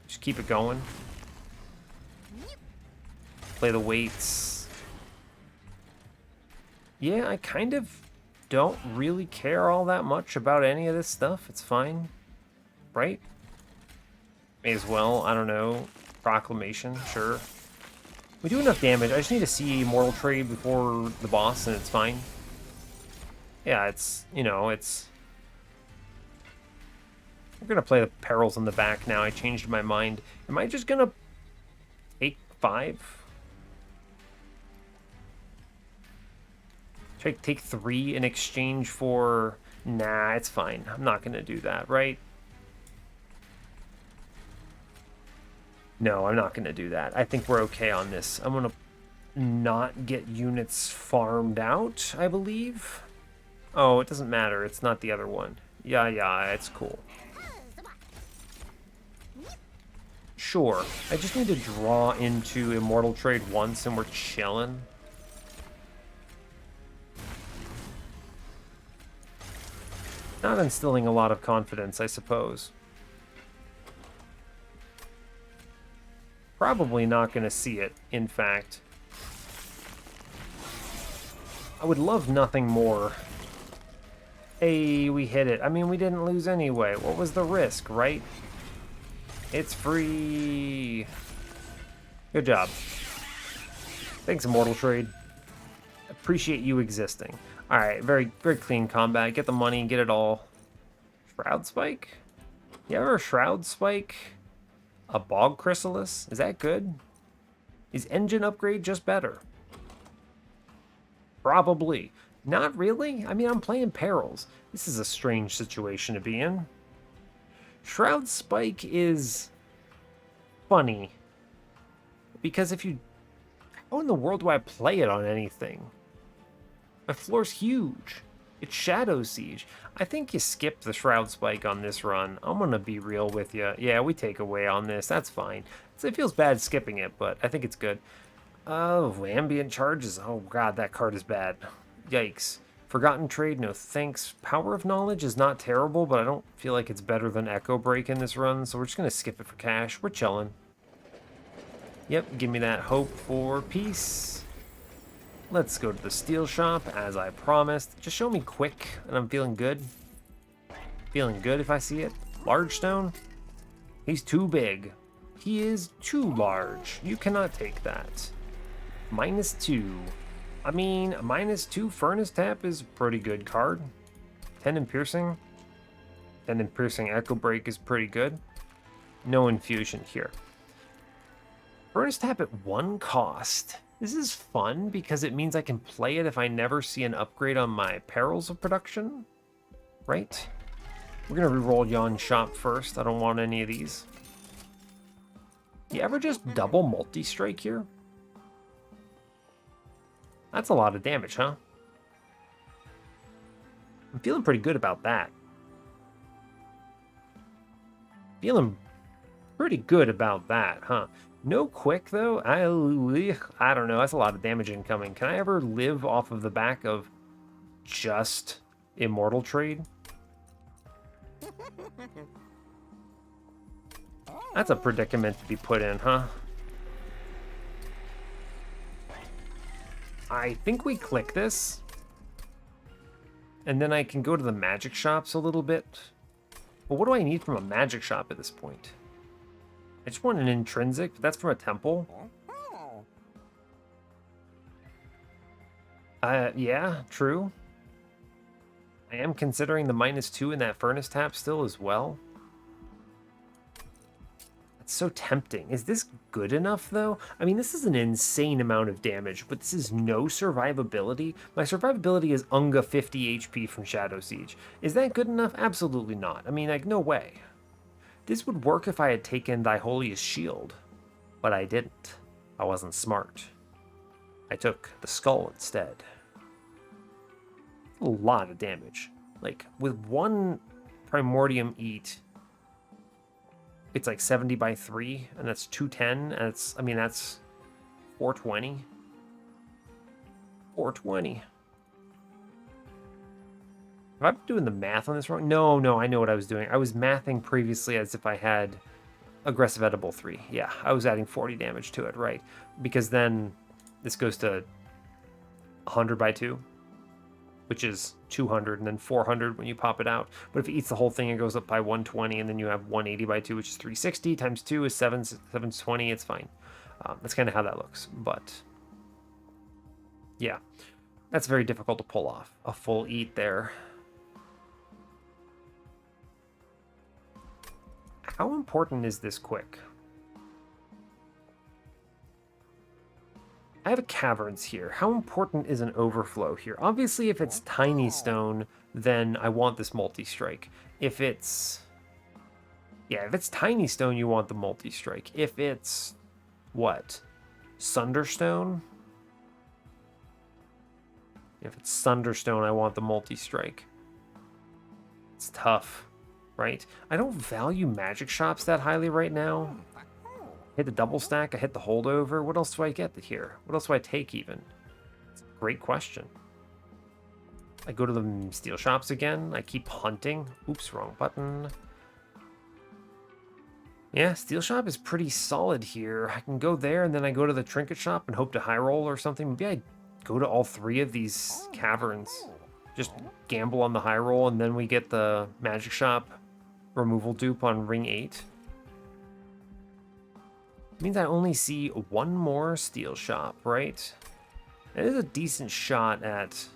Just keep it going. Play the weights. Yeah, I kind of don't really care all that much about any of this stuff. It's fine. Right? May as well. I don't know. Proclamation. Sure. We do enough damage. I just need to see Immortal Trade before the boss, and it's fine. Yeah, it's, you know, it's... We're going to play the Perils in the back now. I changed my mind. Am I just going to take 5? Take 3 in exchange for... Nah, it's fine. I'm not going to do that, right? No, I'm not going to do that. I think we're okay on this. I'm going to not get units farmed out, I believe. Oh, it doesn't matter. It's not the other one. Yeah, it's cool. Sure. I just need to draw into Immortal Trade once and we're chilling. Not instilling a lot of confidence, I suppose. Probably not going to see it, in fact. I would love nothing more. Hey, we hit it. I mean, we didn't lose anyway. What was the risk, right? It's free. Good job. Thanks, Immortal Trade. Appreciate you existing. Alright, very clean combat. Get the money, get it all. Shroud Spike? You ever Shroud Spike a Bog Chrysalis? Is that good? Is engine upgrade just better? Probably. Not really. I mean, I'm playing Perils. This is a strange situation to be in. Shroud Spike is funny. Because if you... How in the world do I play it on anything? My floor's huge. It's Shadow Siege. I think you skip the Shroud Spike on this run. I'm gonna be real with you. Yeah, we take away on this. That's fine. It feels bad skipping it, but I think it's good. Oh, Ambient Charges. Oh god, that card is bad. Yikes. Forgotten Trade, no thanks. Power of Knowledge is not terrible, but I don't feel like it's better than Echo Break in this run, so we're just gonna skip it for cash. We're chilling. Yep, give me that hope for peace. Let's go to the steel shop, as I promised. Just show me quick, and I'm feeling good. Feeling good if I see it. Large stone? He's too big. He is too large. You cannot take that. -2. I mean, -2 Furnace Tap is a pretty good card. 10 in Piercing. 10 in Piercing Echo Break is pretty good. No infusion here. Furnace Tap at 1 cost. This is fun because it means I can play it if I never see an upgrade on my Perils of Production. Right? We're going to reroll Yon Shop first. I don't want any of these. You ever just double multi-strike here? That's a lot of damage, huh? I'm feeling pretty good about that. Feeling pretty good about that, huh? No quick, though. I don't know. That's a lot of damage incoming. Can I ever live off of the back of just Immortal Trade? That's a predicament to be put in, huh? I think we click this. And then I can go to the magic shops a little bit. But what do I need from a magic shop at this point? I just want an intrinsic, but that's from a temple. Yeah, true. I am considering the -2 in that Furnace Tap still as well. It's so tempting. Is this good enough, though? I mean, this is an insane amount of damage, but this is no survivability. My survivability is Unga 50 HP from Shadow Siege. Is that good enough? Absolutely not. I mean, like, no way. This would work if I had taken Thy Holiest Shield, but I didn't. I wasn't smart. I took the skull instead. A lot of damage. Like, with one Primordium Eat, it's like 70 by 3, and that's 210, and it's, I mean, that's 420. 420. Have I been doing the math on this wrong? No, I know what I was doing. I was mathing previously as if I had aggressive edible 3. Yeah, I was adding 40 damage to it, right? Because then this goes to 100 by 2, which is 200, and then 400 when you pop it out. But if it eats the whole thing, it goes up by 120, and then you have 180 by 2, which is 360, times 2 is 720. It's fine. That's kind of how that looks. But yeah, that's very difficult to pull off. A full eat there. How important is this quick? I have a caverns here. How important is an overflow here? Obviously, if it's tiny stone, then I want this multi-strike. If it's... Yeah, if it's tiny stone, you want the multi-strike. If it's... What? Sunderstone? If it's Sunderstone, I want the multi-strike. It's tough, right? I don't value magic shops that highly right now. Hit the double stack, I hit the holdover. What else do I get here? What else do I take even? It's a great question. I go to the steel shops again. I keep hunting. Oops, wrong button. Yeah, steel shop is pretty solid here. I can go there and then I go to the trinket shop and hope to high roll or something. Maybe I go to all 3 of these caverns. Just gamble on the high roll and then we get the magic shop removal dupe on ring 8. Means I only see 1 more steel shop, right? It is a decent shot at...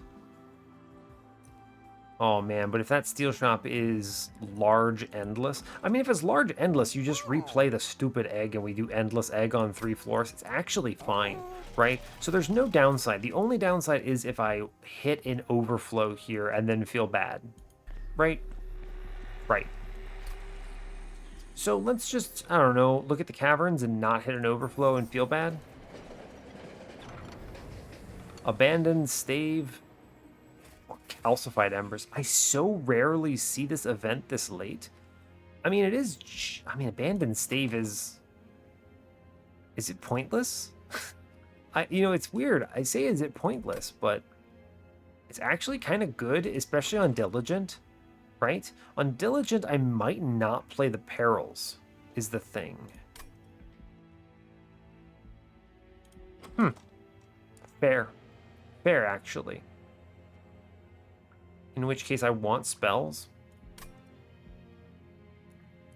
Oh man, but if that steel shop is large endless... I mean, if it's large endless, you just replay the stupid egg and we do endless egg on 3 floors. It's actually fine, right? So there's no downside. The only downside is if I hit an overflow here and then feel bad, right? Right. So let's just, I don't know, look at the caverns and not hit an overflow and feel bad. Abandoned stave or calcified embers. I so rarely see this event this late. I mean, it is, I mean, abandoned stave is it pointless? You know, it's weird. I say, is it pointless? But it's actually kind of good, especially on Diligent. Right? On Diligent, I might not play the Perils, is the thing. Fair. Fair, actually. In which case, I want spells.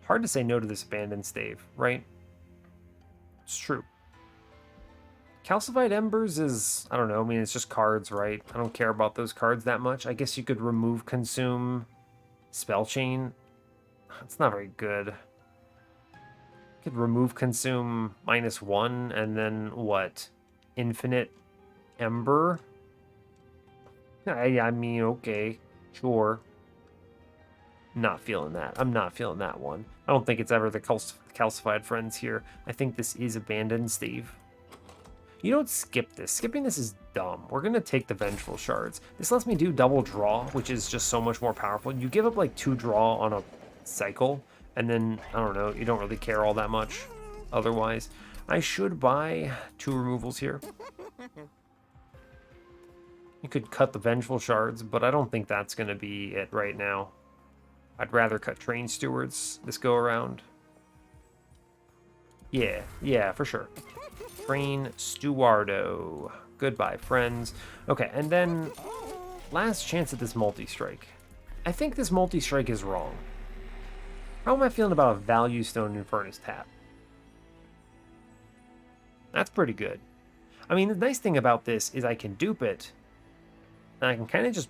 Hard to say no to this Abandoned Stave, right? It's true. Calcified Embers is, I don't know, I mean, it's just cards, right? I don't care about those cards that much. I guess you could remove Consume... Spell Chain, it's not very good. You could remove Consume -1 and then what? Infinite Ember? I mean, okay, sure. Not feeling that. I'm not feeling that one. I don't think it's ever the calcified friends here. I think this is Abandoned Stave. You don't skip this. Skipping this is dumb. We're going to take the Vengeful Shards. This lets me do double draw, which is just so much more powerful. You give up like 2 draw on a cycle, and then, I don't know, you don't really care all that much otherwise. I should buy 2 removals here. You could cut the Vengeful Shards, but I don't think that's going to be it right now. I'd rather cut Train Stewards this go around. Yeah, for sure. Train Stewardo. Goodbye, friends. Okay, and then last chance at this multi-strike. I think this multi-strike is wrong. How am I feeling about a Value Stone in Furnace Tap? That's pretty good. I mean, the nice thing about this is I can dupe it, and I can kind of just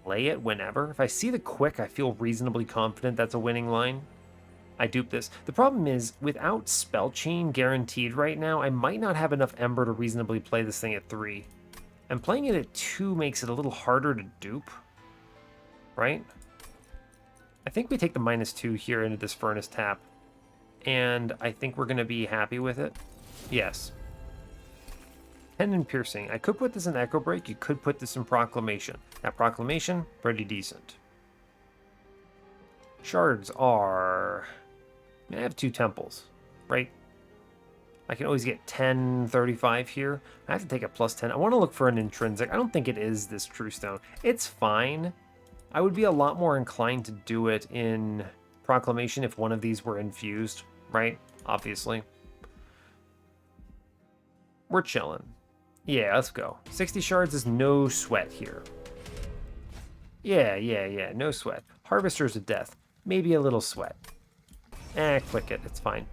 play it whenever. If I see the quick, I feel reasonably confident that's a winning line. I dupe this. The problem is, without Spell Chain guaranteed right now, I might not have enough Ember to reasonably play this thing at 3. And playing it at 2 makes it a little harder to dupe, right? I think we take the -2 here into this Furnace Tap, and I think we're going to be happy with it. Yes. 10 in piercing. I could put this in Echo Break. You could put this in Proclamation. That Proclamation, pretty decent. Shards are... I have 2 temples, right? I can always get 10, 35 here. I have to take a plus 10. I want to look for an intrinsic. I don't think it is this True Stone. It's fine. I would be a lot more inclined to do it in Proclamation if one of these were infused, right? Obviously. We're chilling. Yeah, let's go. 60 shards is no sweat here. Yeah. No sweat. Harvesters of Death. Maybe a little sweat. Click it. It's fine.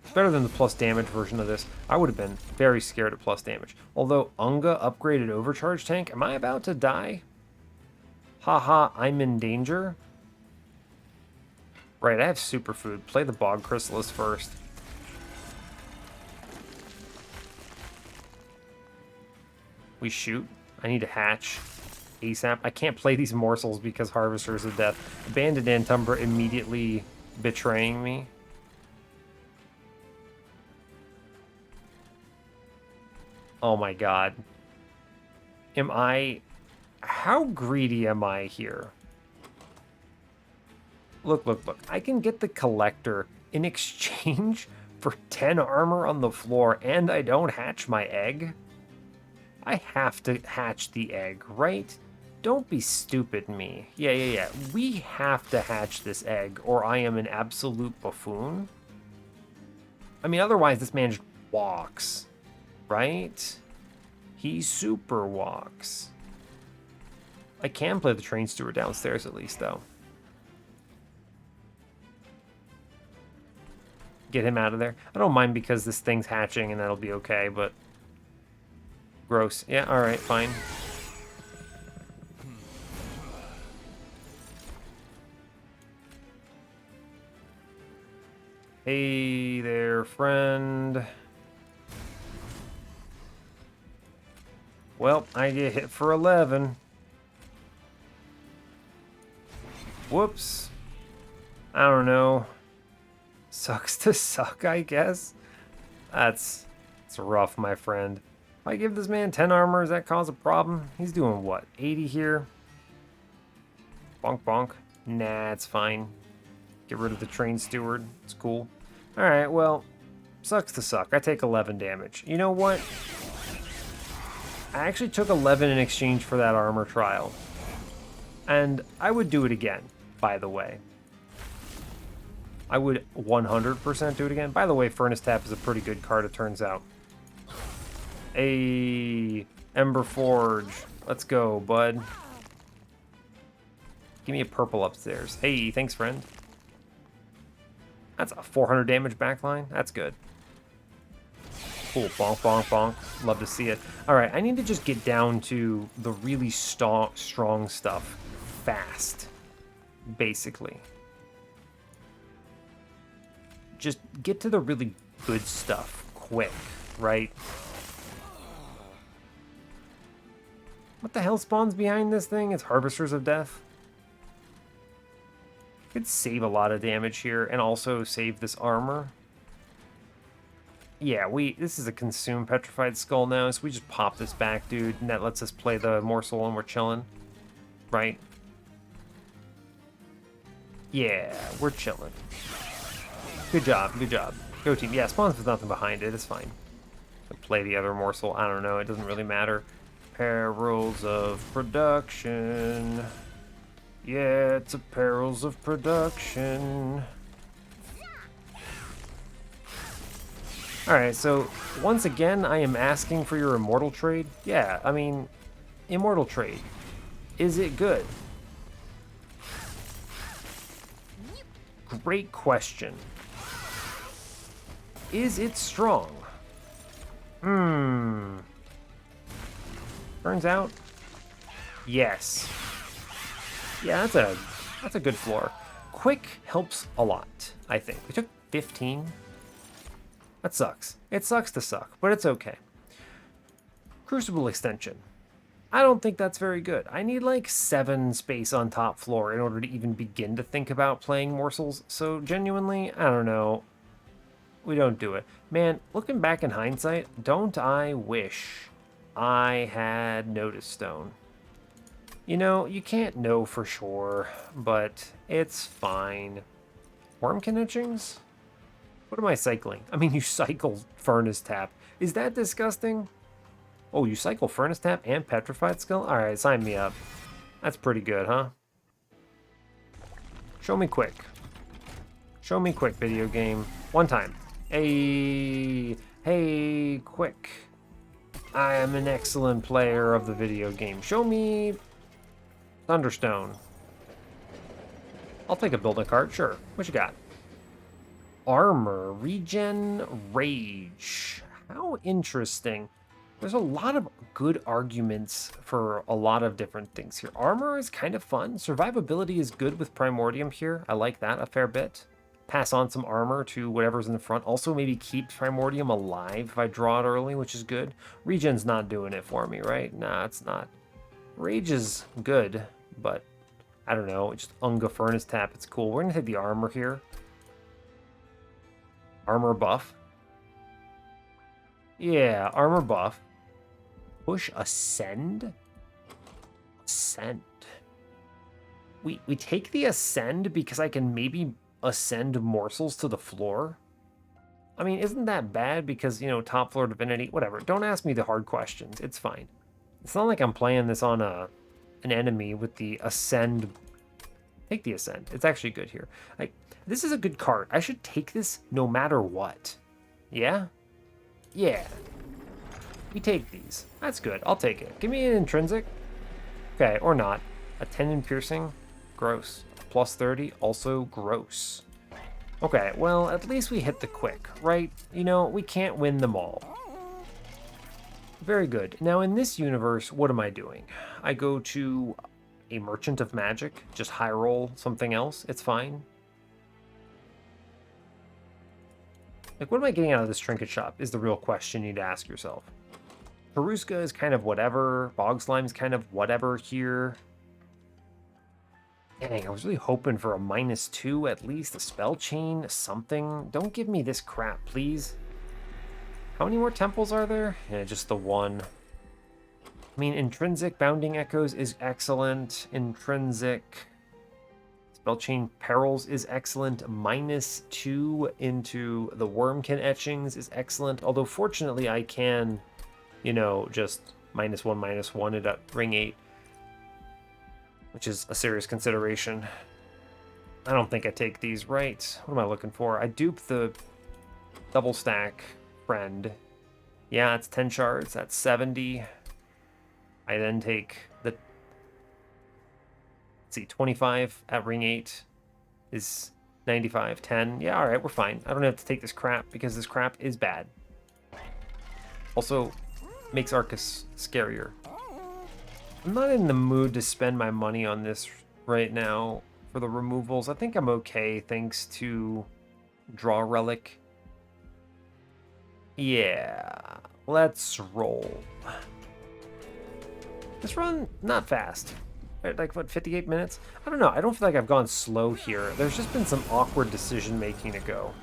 It's better than the plus damage version of this. I would have been very scared of plus damage. Although Unga upgraded overcharge tank. Am I about to die? Haha, I'm in danger. Right, I have superfood. Play the Bog Chrysalis first. We shoot. I need to hatch ASAP. I can't play these morsels because Harvesters of Death. Abandoned Antumbra immediately betraying me. Oh my god. Am I... How greedy am I here? Look. I can get the Collector in exchange for 10 armor on the floor and I don't hatch my egg? I have to hatch the egg, right? Don't be stupid, me. Yeah. We have to hatch this egg or I am an absolute buffoon. I mean, otherwise this man just walks. Right? He super walks. I can play the train steward downstairs at least, though. Get him out of there. I don't mind because this thing's hatching and that'll be okay, but... Gross. Yeah, alright, fine. Hey there, friend. Well, I get hit for 11. Whoops. I don't know. Sucks to suck, I guess. It's rough, my friend. If I give this man 10 armor, does that cause a problem? He's doing what? 80 here? Bonk. Nah, it's fine. Get rid of the train steward. It's cool. Alright, well, sucks to suck. I take 11 damage. You know what? I actually took 11 in exchange for that armor trial. And I would do it again, by the way. I would 100% do it again. By the way, Furnace Tap is a pretty good card, it turns out. Ember Forge. Let's go, bud. Give me a purple upstairs. Hey, thanks, friend. That's a 400 damage backline. That's good. Cool. Bonk. Love to see it. Alright, I need to just get down to the really strong stuff fast. Basically. Just get to the really good stuff quick, right? What the hell spawns behind this thing? It's Harvesters of Death. Could save a lot of damage here and also save this armor. Yeah, this is a Consume Petrified Skull now, so we just pop this back, dude, and that lets us play the morsel and we're chilling. Right? Yeah, we're chilling. Good job. Go team. Yeah, spawns with nothing behind it, it's fine. Play the other morsel, I don't know, it doesn't really matter. Perils of Production. Yeah, it's a Perils of Production. Alright, so once again, I am asking for your Immortal trade. Yeah, I mean, Immortal trade. Is it good? Great question. Is it strong? Turns out, yes. Yeah, that's a good floor. Quick helps a lot, I think. We took 15. That sucks. It sucks to suck, but it's okay. Crucible extension. I don't think that's very good. I need like 7 space on top floor in order to even begin to think about playing morsels. So genuinely, I don't know. we don't do it. Man, looking back in hindsight, don't I wish I had Notice Stone? You know, you can't know for sure, but it's fine. Wurmkin etchings? What am I cycling? I mean, you cycle Furnace Tap. Is that disgusting? Oh, you cycle Furnace Tap and Petrified Skull? Alright, sign me up. That's pretty good, huh? Show me quick. Show me quick, video game. One time. Hey, quick. I am an excellent player of the video game. Show me Thunderstone. I'll take a building card, sure. What you got? Armor, regen, rage. How interesting. There's a lot of good arguments for a lot of different things here. Armor is kind of fun. Survivability is good with Primordium here. I like that a fair bit. Pass on some armor to whatever's in the front. Also maybe keep Primordium alive if I draw it early, which is good. Regen's not doing it for me, right? Nah, it's not. Rage is good, but I don't know. Just Unga Furnace Tap, it's cool. We're going to take the armor here. Armor buff. Yeah, armor buff. Push Ascend? Ascend. We take the Ascend because I can maybe ascend morsels to the floor? I mean, isn't that bad because, you know, top floor Divinity? Whatever. Don't ask me the hard questions. It's fine. It's not like I'm playing this on an enemy with the Ascend. Take the Ascend. It's actually good here. Like, this is a good card. I should take this no matter what. Yeah? Yeah. We take these. That's good. I'll take it. Give me an intrinsic. Okay, or not. A 10 in piercing. Gross. Plus 30. Also gross. Okay, well, at least we hit the quick, right? You know, we can't win them all. Very good. Now, in this universe, what am I doing? I go to a Merchant of Magic. Just high roll something else. It's fine. Like, what am I getting out of this trinket shop is the real question you need to ask yourself. Peruska is kind of whatever. Bog Slime's kind of whatever here. Dang, I was really hoping for a -2 at least. A spell chain, something. Don't give me this crap, please. How many more temples are there? Yeah, just the one. I mean, intrinsic Bounding Echoes is excellent. Intrinsic spell chain Perils is excellent. -2 into the Wurmkin etchings is excellent. Although fortunately I can, you know, just -1/-1 it at ring 8. Which is a serious consideration. I don't think I take these right. What am I looking for? I dupe the double stack friend. Yeah, it's 10 shards. That's 70. I then take the... Let's see, 25 at ring 8 is 95. 10. Yeah, alright, we're fine. I don't have to take this crap because this crap is bad. Also, makes Arcus scarier. I'm not in the mood to spend my money on this right now for the removals. I think I'm okay thanks to Draw Relic. Yeah, let's roll. This run, not fast. Right, like, what, 58 minutes? I don't know. I don't feel like I've gone slow here. There's just been some awkward decision making to go.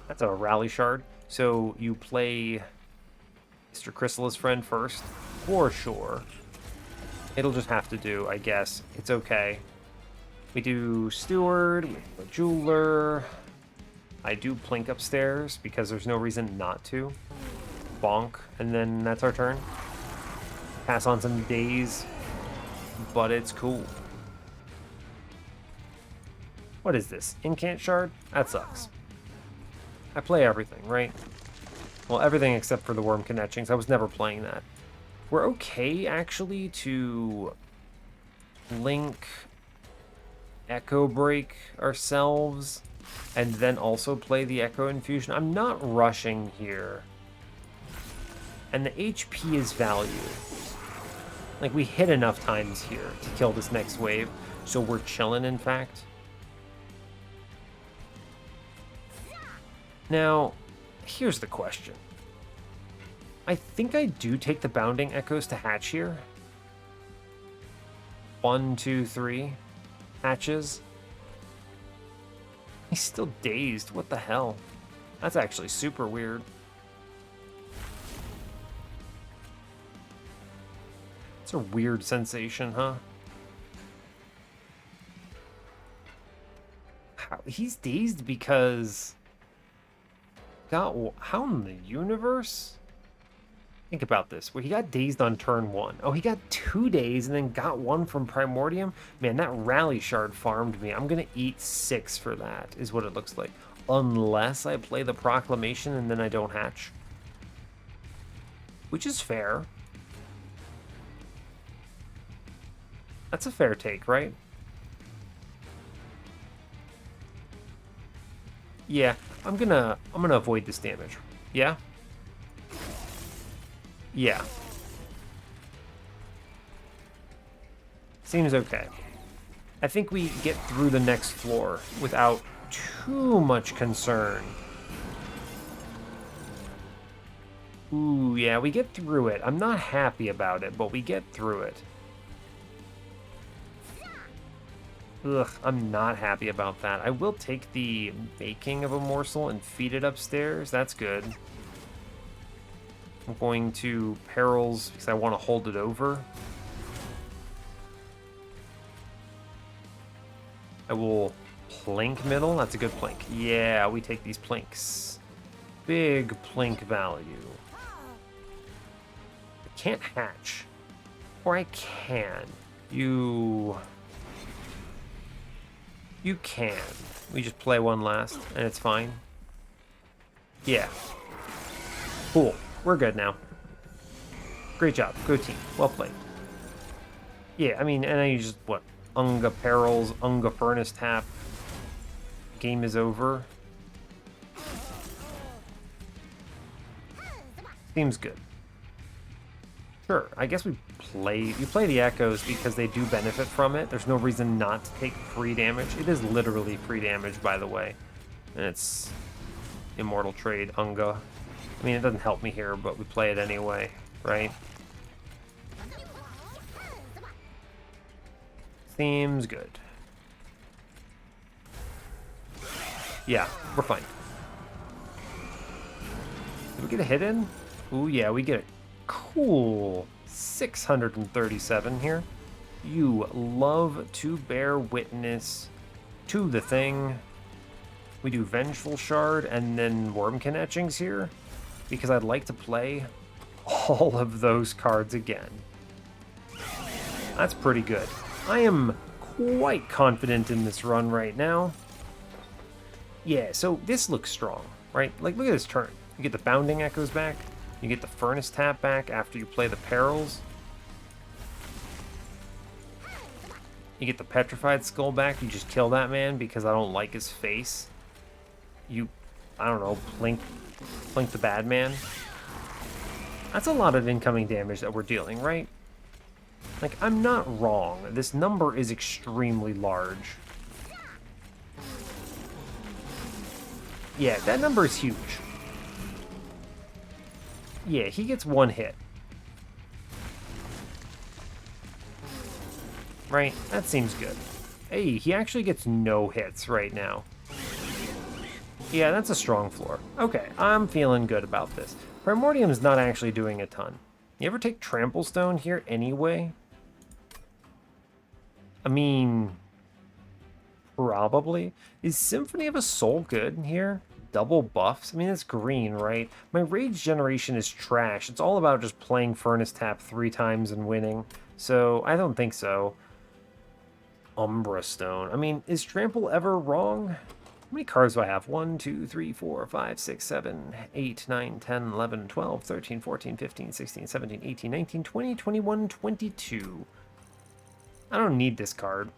That's a rally shard. So you play Mr. Chrysalis friend first, for sure. It'll just have to do, I guess. It's okay. We do Steward, we do Jeweler. I do Plink upstairs because there's no reason not to. Bonk, and then that's our turn. Pass on some days, but it's cool. What is this? Incant Shard? That sucks. I play everything, right? Well, everything except for the Wurmkin etchings. I was never playing that. We're okay, actually, to link Echo Break ourselves and then also play the Echo Infusion. I'm not rushing here. And the HP is value. Like, we hit enough times here to kill this next wave, so we're chilling, in fact. Now, here's the question. I think I do take the Bounding Echoes to hatch here. 1, 2, 3 hatches. He's still dazed. What the hell? That's actually super weird. It's a weird sensation, huh? He's dazed because... How in the universe? Think about this. Well, he got dazed on turn 1. Oh, he got 2 days and then got 1 from Primordium? Man, that Rally Shard farmed me. I'm going to eat 6 for that, is what it looks like. Unless I play the Proclamation and then I don't hatch. Which is fair. That's a fair take, right? Yeah, I'm gonna avoid this damage. Yeah? Yeah. Seems okay. I think we get through the next floor without too much concern. Ooh, yeah, we get through it. I'm not happy about it, but we get through it. Ugh, I'm not happy about that. I will take the making of a morsel and feed it upstairs. That's good. I'm going to Perils because I want to hold it over. I will plink middle. That's a good plink. Yeah, we take these plinks. Big plink value. I can't hatch. Or I can. You can. We just play one last, and it's fine. Yeah. Cool. We're good now. Great job. Go team. Well played. Yeah, I mean, and then you just, what? Unga Perils, Unga Furnace Tap. Game is over. Seems good. Sure, I guess you play the Echoes because they do benefit from it. There's no reason not to take free damage. It is literally free damage, by the way. And it's Immortal Trade, Unga. I mean, it doesn't help me here, but we play it anyway, right? Seems good. Yeah, we're fine. Did we get a hit in? Ooh, yeah, we get a cool 637 here. You love to bear witness to the thing. We do Vengeful Shard and then Wurmkin Etchings here because I'd like to play all of those cards again. That's pretty good. I am quite confident in this run right now. Yeah, so this looks strong, right? Like, look at this turn. You get the Bounding Echoes back. You get the Furnace Tap back after you play the Perils. You get the Petrified Skull back. You just kill that man because I don't like his face. You, I don't know, plink the bad man. That's a lot of incoming damage that we're dealing, right? Like, I'm not wrong. This number is extremely large. Yeah, that number is huge. Yeah, he gets one hit. Right? That seems good. Hey, he actually gets no hits right now. Yeah, that's a strong floor. Okay, I'm feeling good about this. Primordium's not actually doing a ton. You ever take Trample Stone here anyway? I mean, probably. Is Symphony of a Soul good here? Double buffs? I mean, it's green, right? My Rage Generation is trash. It's all about just playing Furnace Tap 3 times and winning. So, I don't think so. Umbra Stone. I mean, is Trample ever wrong? How many cards do I have? 1, 2, 3, 4, 5, 6, 7, 8, 9, 10, 11, 12, 13, 14, 15, 16, 17, 18, 19, 20, 21, 22. I don't need this card.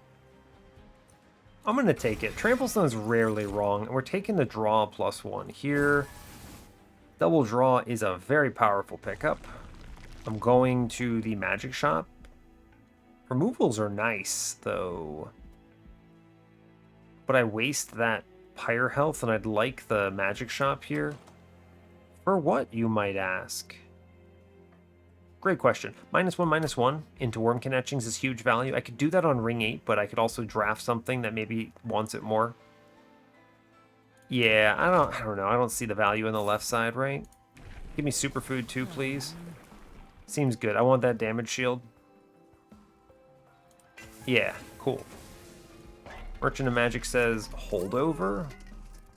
I'm going to take it. Trample Stone's rarely wrong, and we're taking the draw +1 here. Double draw is a very powerful pickup. I'm going to the Magic Shop. Removals are nice, though. But I waste that Pyre health, and I'd like the Magic Shop here. For what, you might ask? Great question. -1/-1 into Wurmkin Etchings is huge value. I could do that on Ring 8, but I could also draft something that maybe wants it more. Yeah, I don't know. I don't see the value in the left side, right? Give me superfood too, please. Seems good. I want that damage shield. Yeah, cool. Merchant of Magic says holdover.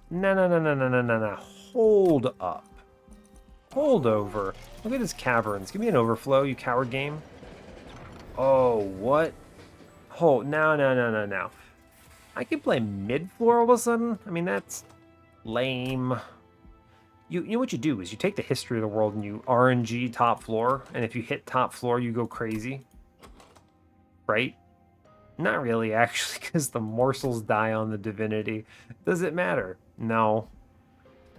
No, no, no, no, no, no, no, no. Hold up. Hold over. Look at his caverns. Give me an overflow, you coward game. Oh, what? Oh, no, no, no, no, no. I can play mid-floor all of a sudden? I mean, that's lame. You know what you do is you take the history of the world and you RNG top floor, and if you hit top floor, you go crazy. Right? Not really, actually, because the morsels die on the Divinity. Does it matter? No.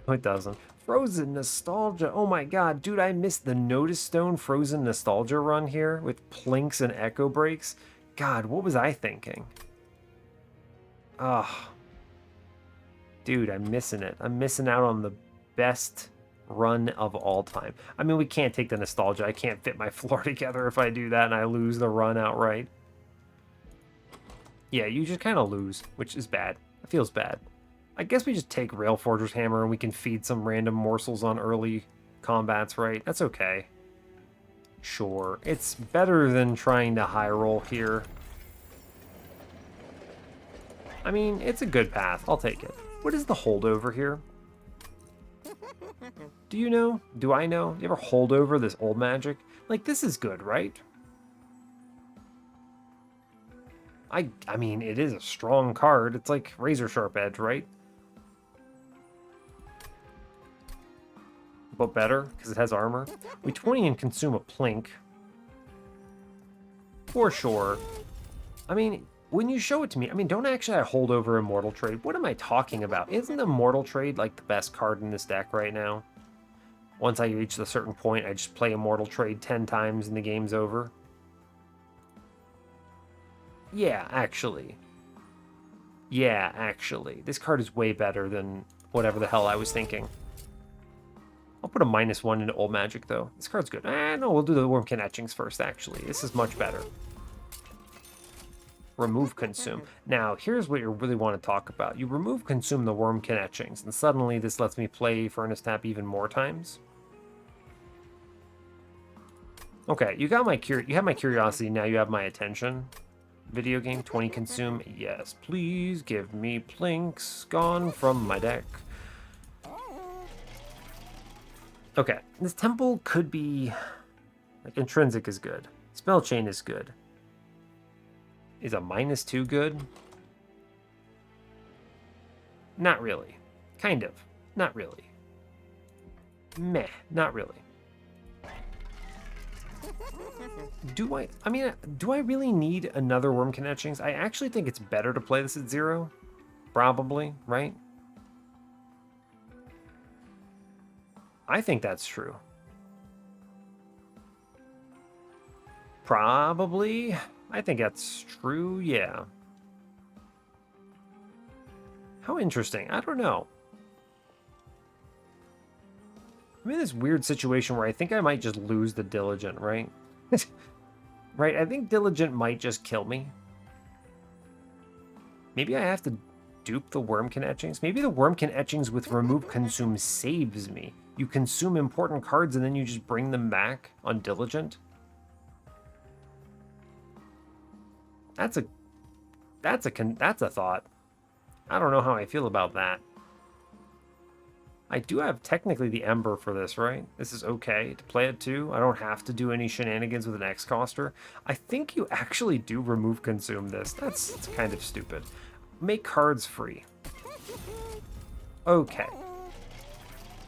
No, it doesn't. Frozen Nostalgia. Oh my god, dude, I missed the Notice Stone Frozen Nostalgia run here with Plinks and Echo Breaks. God, what was I thinking? Ugh. Dude, I'm missing it. I'm missing out on the best run of all time. I mean, we can't take the Nostalgia. I can't fit my floor together if I do that and I lose the run outright. Yeah, you just kind of lose, which is bad. It feels bad. I guess we just take Railforger's Hammer and we can feed some random morsels on early combats, right? That's okay. Sure. It's better than trying to high roll here. I mean, it's a good path. I'll take it. What is the holdover here? Do you know? Do I know? Do you ever hold over this old magic? Like, this is good, right? I mean, it is a strong card. It's like Razor Sharp Edge, right? But better, because it has armor. We 20 and consume a Plink. For sure. I mean, when you show it to me, I mean, don't actually I hold over Immortal Trade. What am I talking about? Isn't Immortal Trade like the best card in this deck right now? Once I reach a certain point, I just play Immortal Trade 10 times and the game's over. Yeah, actually. Yeah, actually. This card is way better than whatever the hell I was thinking. I'll put a -1 into Old Magic, though. This card's good. No, we'll do the Wurmkin Etchings first, actually. This is much better. Remove Consume. Now, here's what you really want to talk about. You remove Consume the Wurmkin Etchings, and suddenly this lets me play Furnace Tap even more times. Okay, you have my curiosity, now you have my attention. Video game, 20 consume. Yes, please give me Plinks gone from my deck. Okay, this temple could be... like, Intrinsic is good. Spell Chain is good. Is a -2 good? Not really. Kind of. Not really. Meh. Not really. Do I really need another Wurmkin Etchings? I actually think it's better to play this at 0. Probably, right? I think that's true. Probably. I think that's true, yeah. How interesting. I don't know. I'm in this weird situation where I think I might just lose the Diligent, right? Right, I think Diligent might just kill me. Maybe I have to dupe the Wurmkin Etchings? Maybe the Wurmkin Etchings with Remove Consume saves me. You consume important cards and then you just bring them back on Diligent? That's a thought. I don't know how I feel about that. I do have technically the Ember for this, right? This is okay to play it too. I don't have to do any shenanigans with an X-Coster. I think you actually do remove consume this. That's kind of stupid. Make cards free. Okay.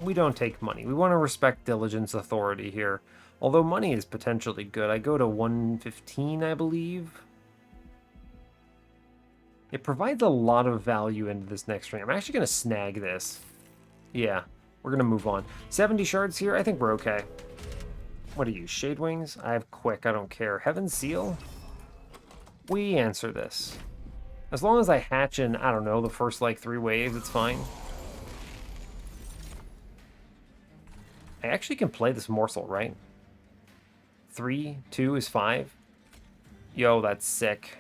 We don't take money. We want to respect Diligent's authority here. Although money is potentially good. I go to 115, I believe. It provides a lot of value into this next turn. I'm actually going to snag this. Yeah, we're going to move on. 70 shards here. I think we're okay. What are you, Shade Wings? I have Quick. I don't care. Heaven Seal? We answer this. As long as I hatch in, I don't know, the first, like, 3 waves, it's fine. I actually can play this morsel, right? 3, 2 is 5. Yo, that's sick.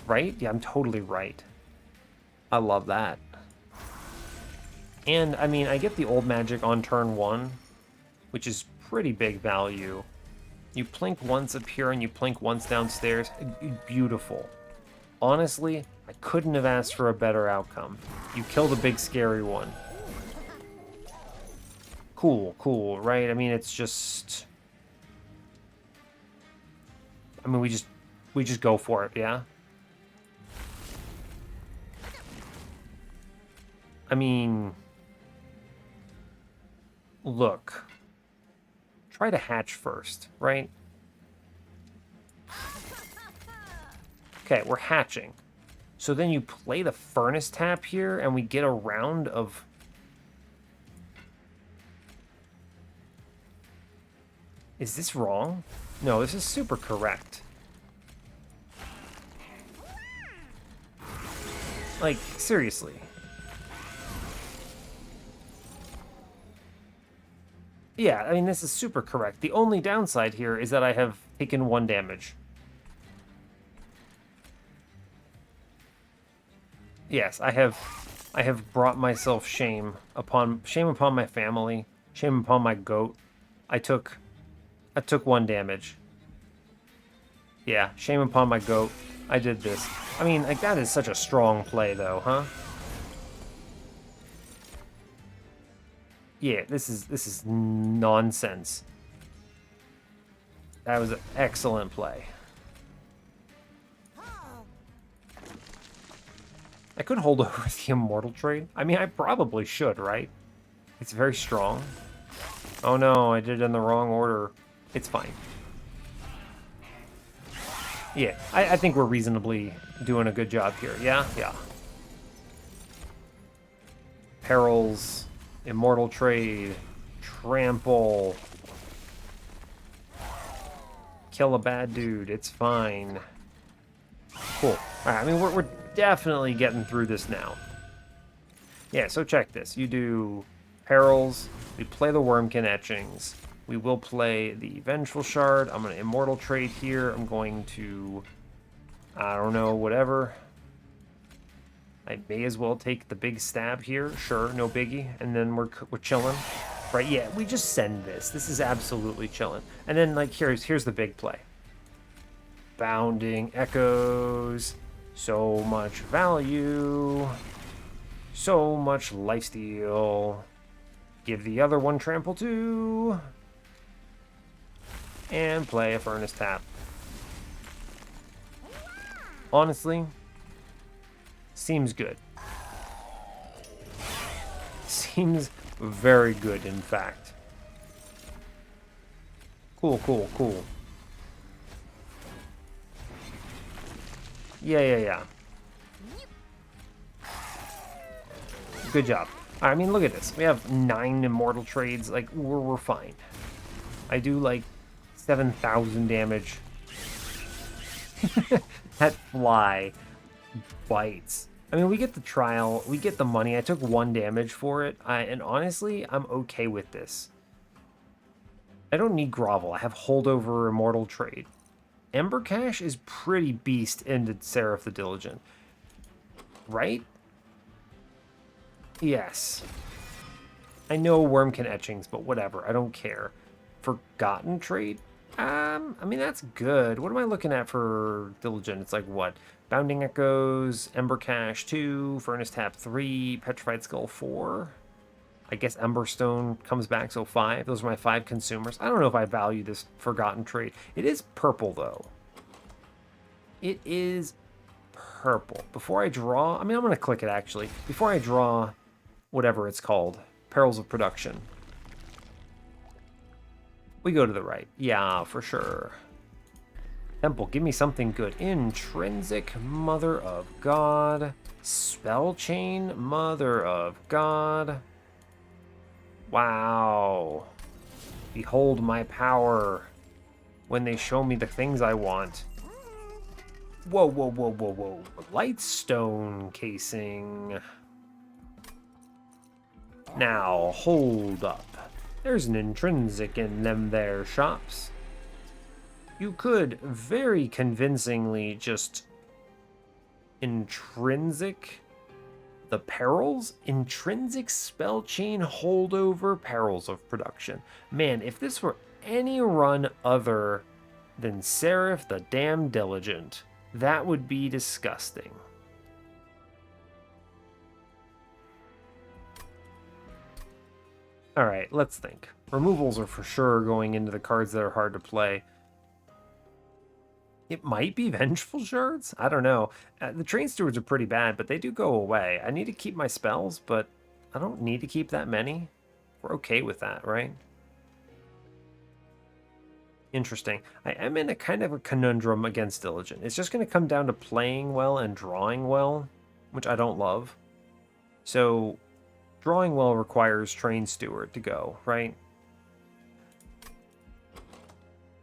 Right? Yeah, I'm totally right. I love that. And, I mean, I get the old magic on turn 1, which is pretty big value. You plink once up here and you plink once downstairs. Beautiful. Honestly, I couldn't have asked for a better outcome. You kill the big scary one. Cool, cool, right? I mean, it's just... I mean, we just go for it, yeah? I mean... Look. Try to hatch first, right? Okay, we're hatching. So then you play the furnace tap here, and we get a round of... Is this wrong? No, this is super correct. Like, seriously. Yeah, I mean, this is super correct. The only downside here is that I have taken 1 damage. Yes, I have brought myself shame upon my family, shame upon my goat. I took 1 damage. Yeah, shame upon my goat. I did this. I mean, like, that is such a strong play though, huh? Yeah, this is nonsense. That was an excellent play. I could hold over the immortal trade. I mean, I probably should, right? It's very strong. Oh no, I did it in the wrong order. It's fine. Yeah, I think we're reasonably doing a good job here. Yeah, yeah. Perils, immortal trade, trample. Kill a bad dude, it's fine. Cool. Alright, I mean, we're definitely getting through this now. Yeah, so check this. You do Perils, we play the Wurmkin etchings, we will play the Vengeful Shard, I'm going to Immortal Trade here, I'm going to, I don't know, whatever. I may as well take the big stab here, sure, no biggie, and then we're chilling. Right, yeah, we just send this. This is absolutely chilling. And then, like, here's the big play. Bounding Echoes, so much value, so much lifesteal. Give the other one trample too, and play a Furnace Tap. Honestly, seems good. Seems very good, in fact. Cool, cool, cool. Yeah. Good job. I mean, look at this. We have 9 immortal trades. Like, we're fine. I do, like, 7,000 damage. That fly bites. I mean, we get the trial. We get the money. I took 1 damage for it. And honestly, I'm okay with this. I don't need Grovel. I have Holdover Immortal Trade. Ember Cash is pretty beast into Seraph the Diligent. Right? Yes. I know Wurmkin etchings, but whatever. I don't care. Forgotten Trade? I mean, that's good. What am I looking at for Diligent? It's like, what? Bounding Echoes, Ember Cash 2, Furnace Tap 3, Petrified Skull 4. I guess Emberstone comes back, so 5. Those are my 5 consumers. I don't know if I value this Forgotten Trade. It is purple, though. It is purple. Before I draw... I mean, I'm going to click it, actually. Before I draw whatever it's called, Perils of Production, we go to the right. Yeah, for sure. Temple, give me something good. Intrinsic, Mother of God. Spell Chain, Mother of God. Wow. Behold my power when they show me the things I want. Whoa, whoa, whoa, whoa, whoa. Lightstone casing. Now, hold up. There's an intrinsic in them there shops. You could very convincingly just intrinsic The Perils, intrinsic spell chain holdover, Perils of production. Man, if this were any run other than Seraph the Damn Diligent, that would be disgusting. Alright, let's think. Removals are for sure going into the cards that are hard to play. It might be Vengeful Shards? I don't know. The Train Stewards are pretty bad, but they do go away. I need to keep my spells, but I don't need to keep that many. We're okay with that, right? Interesting. I am in a kind of a conundrum against Diligent. It's just going to come down to playing well and drawing well, which I don't love. So, drawing well requires Train Steward to go, right?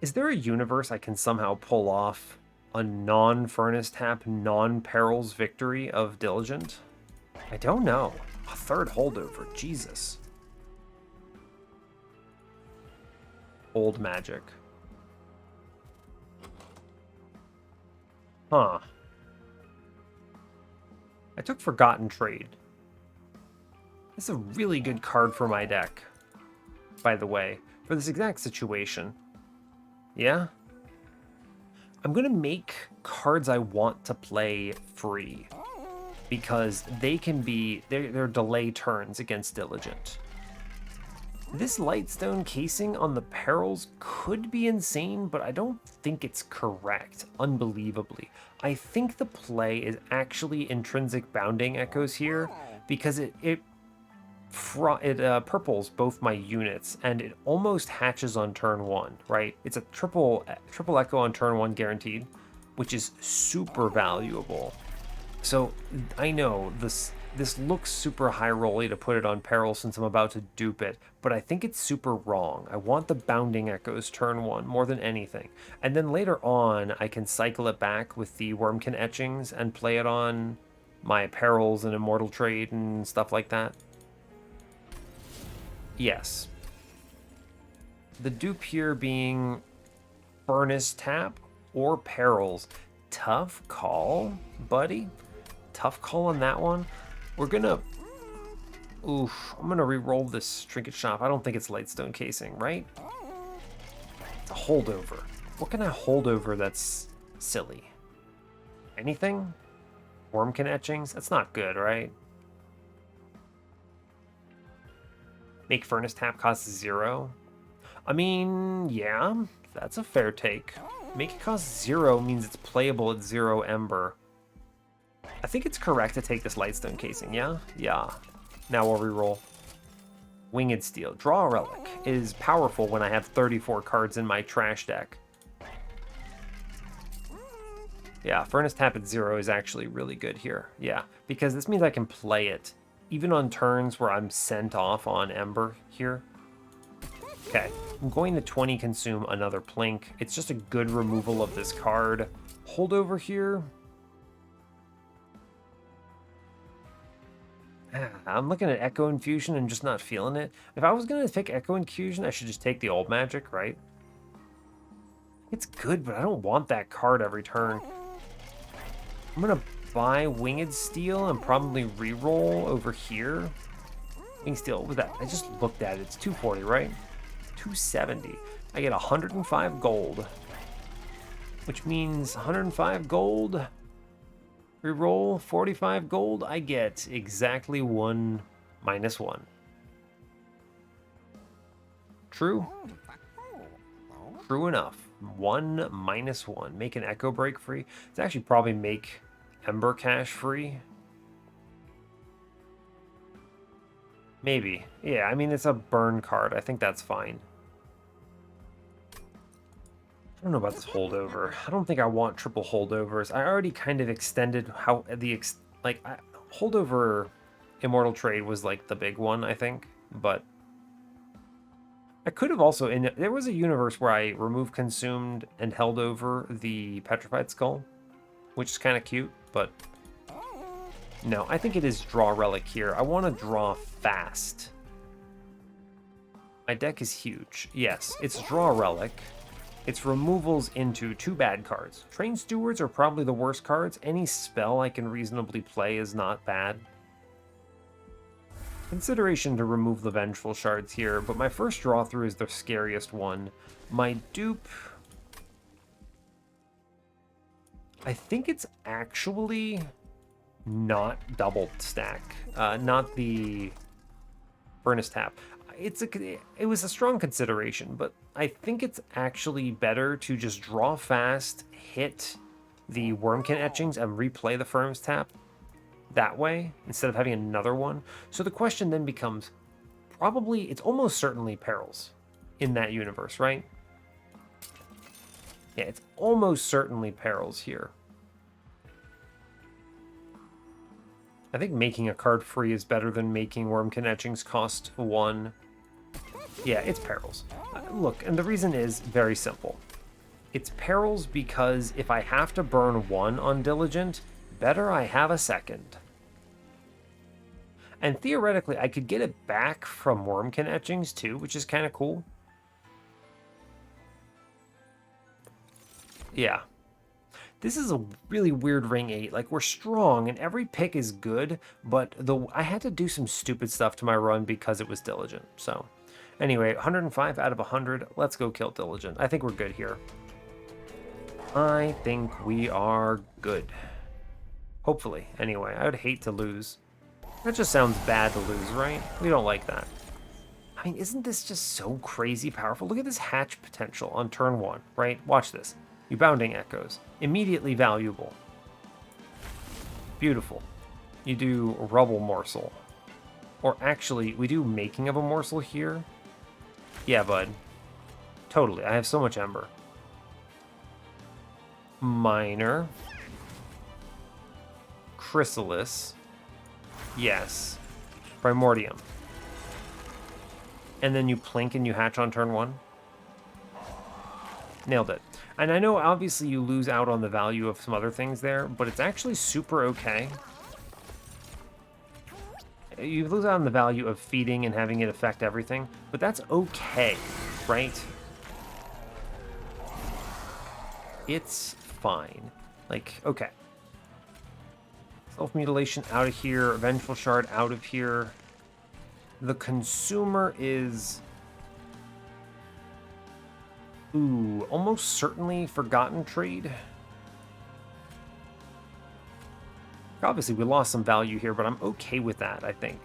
Is there a universe I can somehow pull off a non-Furnace Tap, non-Perils victory of Diligent? I don't know. A third holdover, Jesus. Old magic. Huh. I took Forgotten Trade. This is a really good card for my deck, by the way, for this exact situation. Yeah? I'm going to make cards I want to play free, because they can be, they're delay turns against Diligent. This Lightstone casing on the Perils could be insane, but I don't think it's correct, unbelievably. I think the play is actually intrinsic bounding echoes here, because it purples both my units, and it almost hatches on turn 1, right? It's a triple echo on turn 1 guaranteed, which is super valuable. So I know this looks super high rolly to put it on Peril since I'm about to dupe it, but I think it's super wrong. I want the bounding echoes turn 1 more than anything. And then later on, I can cycle it back with the Wurmkin etchings and play it on my Perils and Immortal Trade and stuff like that. Yes. The dupe here being Furnace Tap or Perils. Tough call, buddy. Tough call on that one. We're gonna... Oof, I'm gonna re-roll this Trinket Shop. I don't think it's Lightstone casing, right? It's a holdover. What can I hold over that's silly? Anything? Wurmkin etchings? That's not good, right? Make Furnace Tap cost 0? I mean, yeah, that's a fair take. Make it cost 0 means it's playable at 0 Ember. I think it's correct to take this Lightstone casing, yeah? Yeah. Now we'll reroll. Winged Steel. Draw a Relic is powerful when I have 34 cards in my trash deck. Yeah, Furnace Tap at 0 is actually really good here. Yeah, because this means I can play it even on turns where I'm sent off on Ember here. Okay, I'm going to 20 consume another Plink. It's just a good removal of this card. Hold over here. I'm looking at Echo Infusion and just not feeling it. If I was going to pick Echo Infusion, I should just take the old magic, right? It's good, but I don't want that card every turn. I'm going to buy Winged Steel and probably reroll over here. Winged Steel, what was that? I just looked at it. It's 240, right? 270. I get 105 gold, which means 105 gold. Reroll 45 gold. I get exactly 1 minus 1. True? True enough. 1 minus 1. Make an Echo Break free. It's actually probably make Ember Cash free. Maybe. Yeah, I mean, it's a burn card. I think that's fine. I don't know about this holdover. I don't think I want triple holdovers. I already kind of extended how the holdover Immortal Trade was like the big one, I think, but I could have also there was a universe where I removed consumed and held over the Petrified Skull, which is kind of cute, but no, I think it is draw relic here. I want to draw fast. My deck is huge. Yes, it's draw relic. It's removals into 2 bad cards. Train Stewards are probably the worst cards. Any spell I can reasonably play is not bad. Consideration to remove the Vengeful Shards here, but my first draw through is the scariest one. My dupe... I think it's actually not double stack, not the Furnace Tap. It was a strong consideration, but I think it's actually better to just draw fast, hit the Wurmkin etchings, and replay the Furnace Tap that way, instead of having another one. So the question then becomes, it's almost certainly Perils in that universe, right? Yeah, it's almost certainly Perils here. I think making a card free is better than making Wurmkin etchings cost 1. Yeah, it's Perils. Look, and the reason is very simple. It's Perils because if I have to burn 1 on Diligent, better I have a second. And theoretically, I could get it back from Wurmkin etchings too, which is kind of cool. Yeah. This is a really weird ring 8. Like, we're strong, and every pick is good, but I had to do some stupid stuff to my run because it was Diligent. So, anyway, 105 out of 100. Let's go kill Diligent. I think we're good here. I think we are good. Hopefully, anyway. I would hate to lose. That just sounds bad to lose, right? We don't like that. I mean, isn't this just so crazy powerful? Look at this hatch potential on turn 1, right? Watch this. You Bounding Echoes. Immediately valuable. Beautiful. You do Rubble Morsel. Or actually, we do Making of a Morsel here. Yeah, bud. Totally. I have so much Ember. Minor. Chrysalis. Yes. Primordium. And then you Plink and you hatch on turn 1. Nailed it. And I know obviously you lose out on the value of some other things there, but it's actually super okay. You lose out on the value of feeding and having it affect everything, but that's okay, right? It's fine. Like, okay. Self-mutilation out of here, Vengeful Shard out of here. The consumer is... Ooh, almost certainly Forgotten Trade. Obviously, we lost some value here, but I'm okay with that, I think.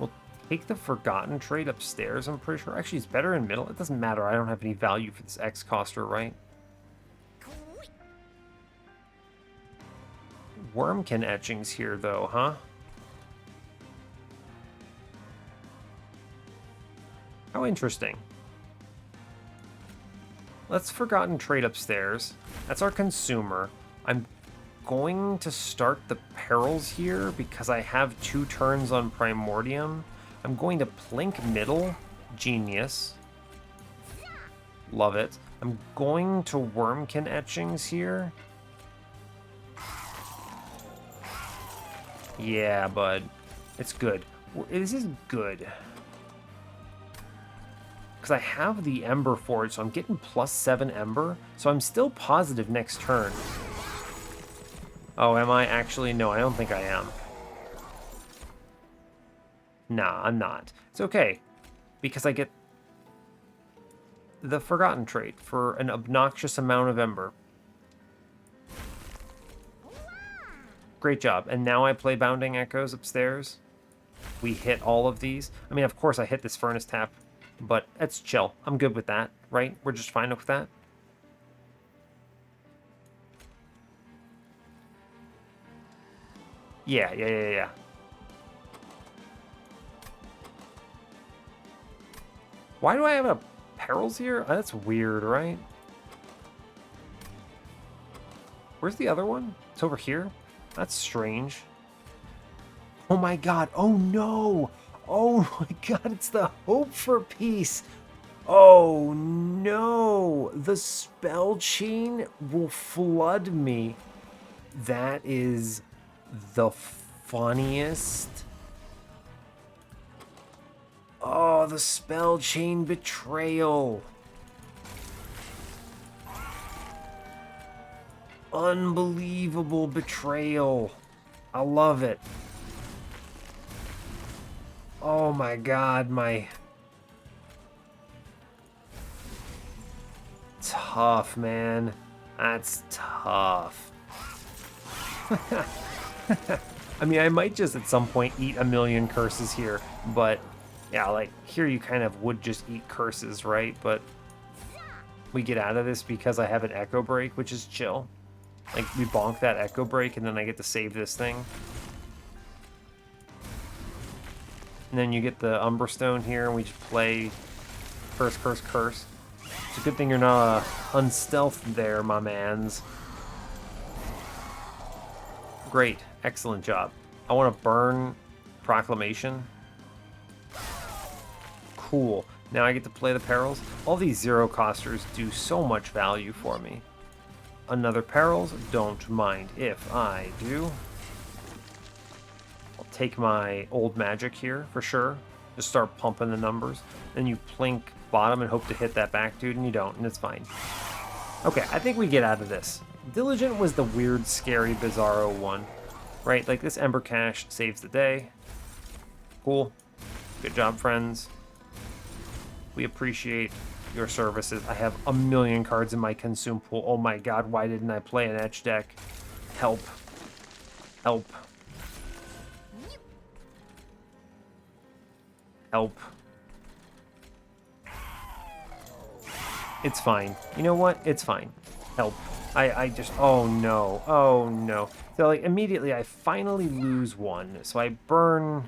We'll take the Forgotten Trade upstairs, I'm pretty sure. Actually, it's better in middle. It doesn't matter. I don't have any value for this X-Coster, right? Wurmkin etchings here, though, huh? How interesting. Let's Forgotten Trade upstairs. That's our consumer. I'm going to start the Perils here because I have 2 turns on Primordium. I'm going to Plink middle. Genius. Love it. I'm going to Wurmkin etchings here. Yeah, bud. It's good. This is good. Because I have the Ember Forge, so I'm getting +7 Ember. So I'm still positive next turn. Oh, am I actually? No, I don't think I am. Nah, I'm not. It's okay. Because I get the Forgotten Trait for an obnoxious amount of Ember. Great job. And now I play Bounding Echoes upstairs. We hit all of these. I mean, of course I hit this Furnace Tap, but it's chill. I'm good with that, right? We're just fine with that. Yeah. Why do I have a Perils here? Oh, that's weird, right? Where's the other one? It's over here? That's strange. Oh my god. Oh no. Oh my god, it's the Hope for Peace. Oh no. The spell chain will flood me. That is the funniest. Oh, the spell chain betrayal. Unbelievable betrayal. I love it. Oh my god, my... Tough, man. That's tough. I mean, I might just at some point eat a million curses here, but yeah, like here you kind of would just eat curses, right? But we get out of this because I have an Echo Break, which is chill. Like, we bonk that Echo Break, and then I get to save this thing. And then you get the Umbra Stone here, and we just play curse, curse, curse. It's a good thing you're not unstealthed there, my mans. Great. Excellent job. I want to burn Proclamation. Cool. Now I get to play the Perils. All these zero-costers do so much value for me. Another Perils, don't mind if I do. I'll take my old magic here for sure. Just start pumping the numbers. Then you plink bottom and hope to hit that back dude, and you don't, and it's fine. Okay, I think we get out of this. Diligent was the weird, scary, bizarro one. Right, like this Ember Cache saves the day. Cool. Good job, friends. We appreciate your services. I have a million cards in my consume pool. Oh my god, why didn't I play an etch deck? Help. Help. Help. It's fine. You know what? It's fine. Help. I just... Oh no. Oh no. So like immediately I finally lose one. So I burn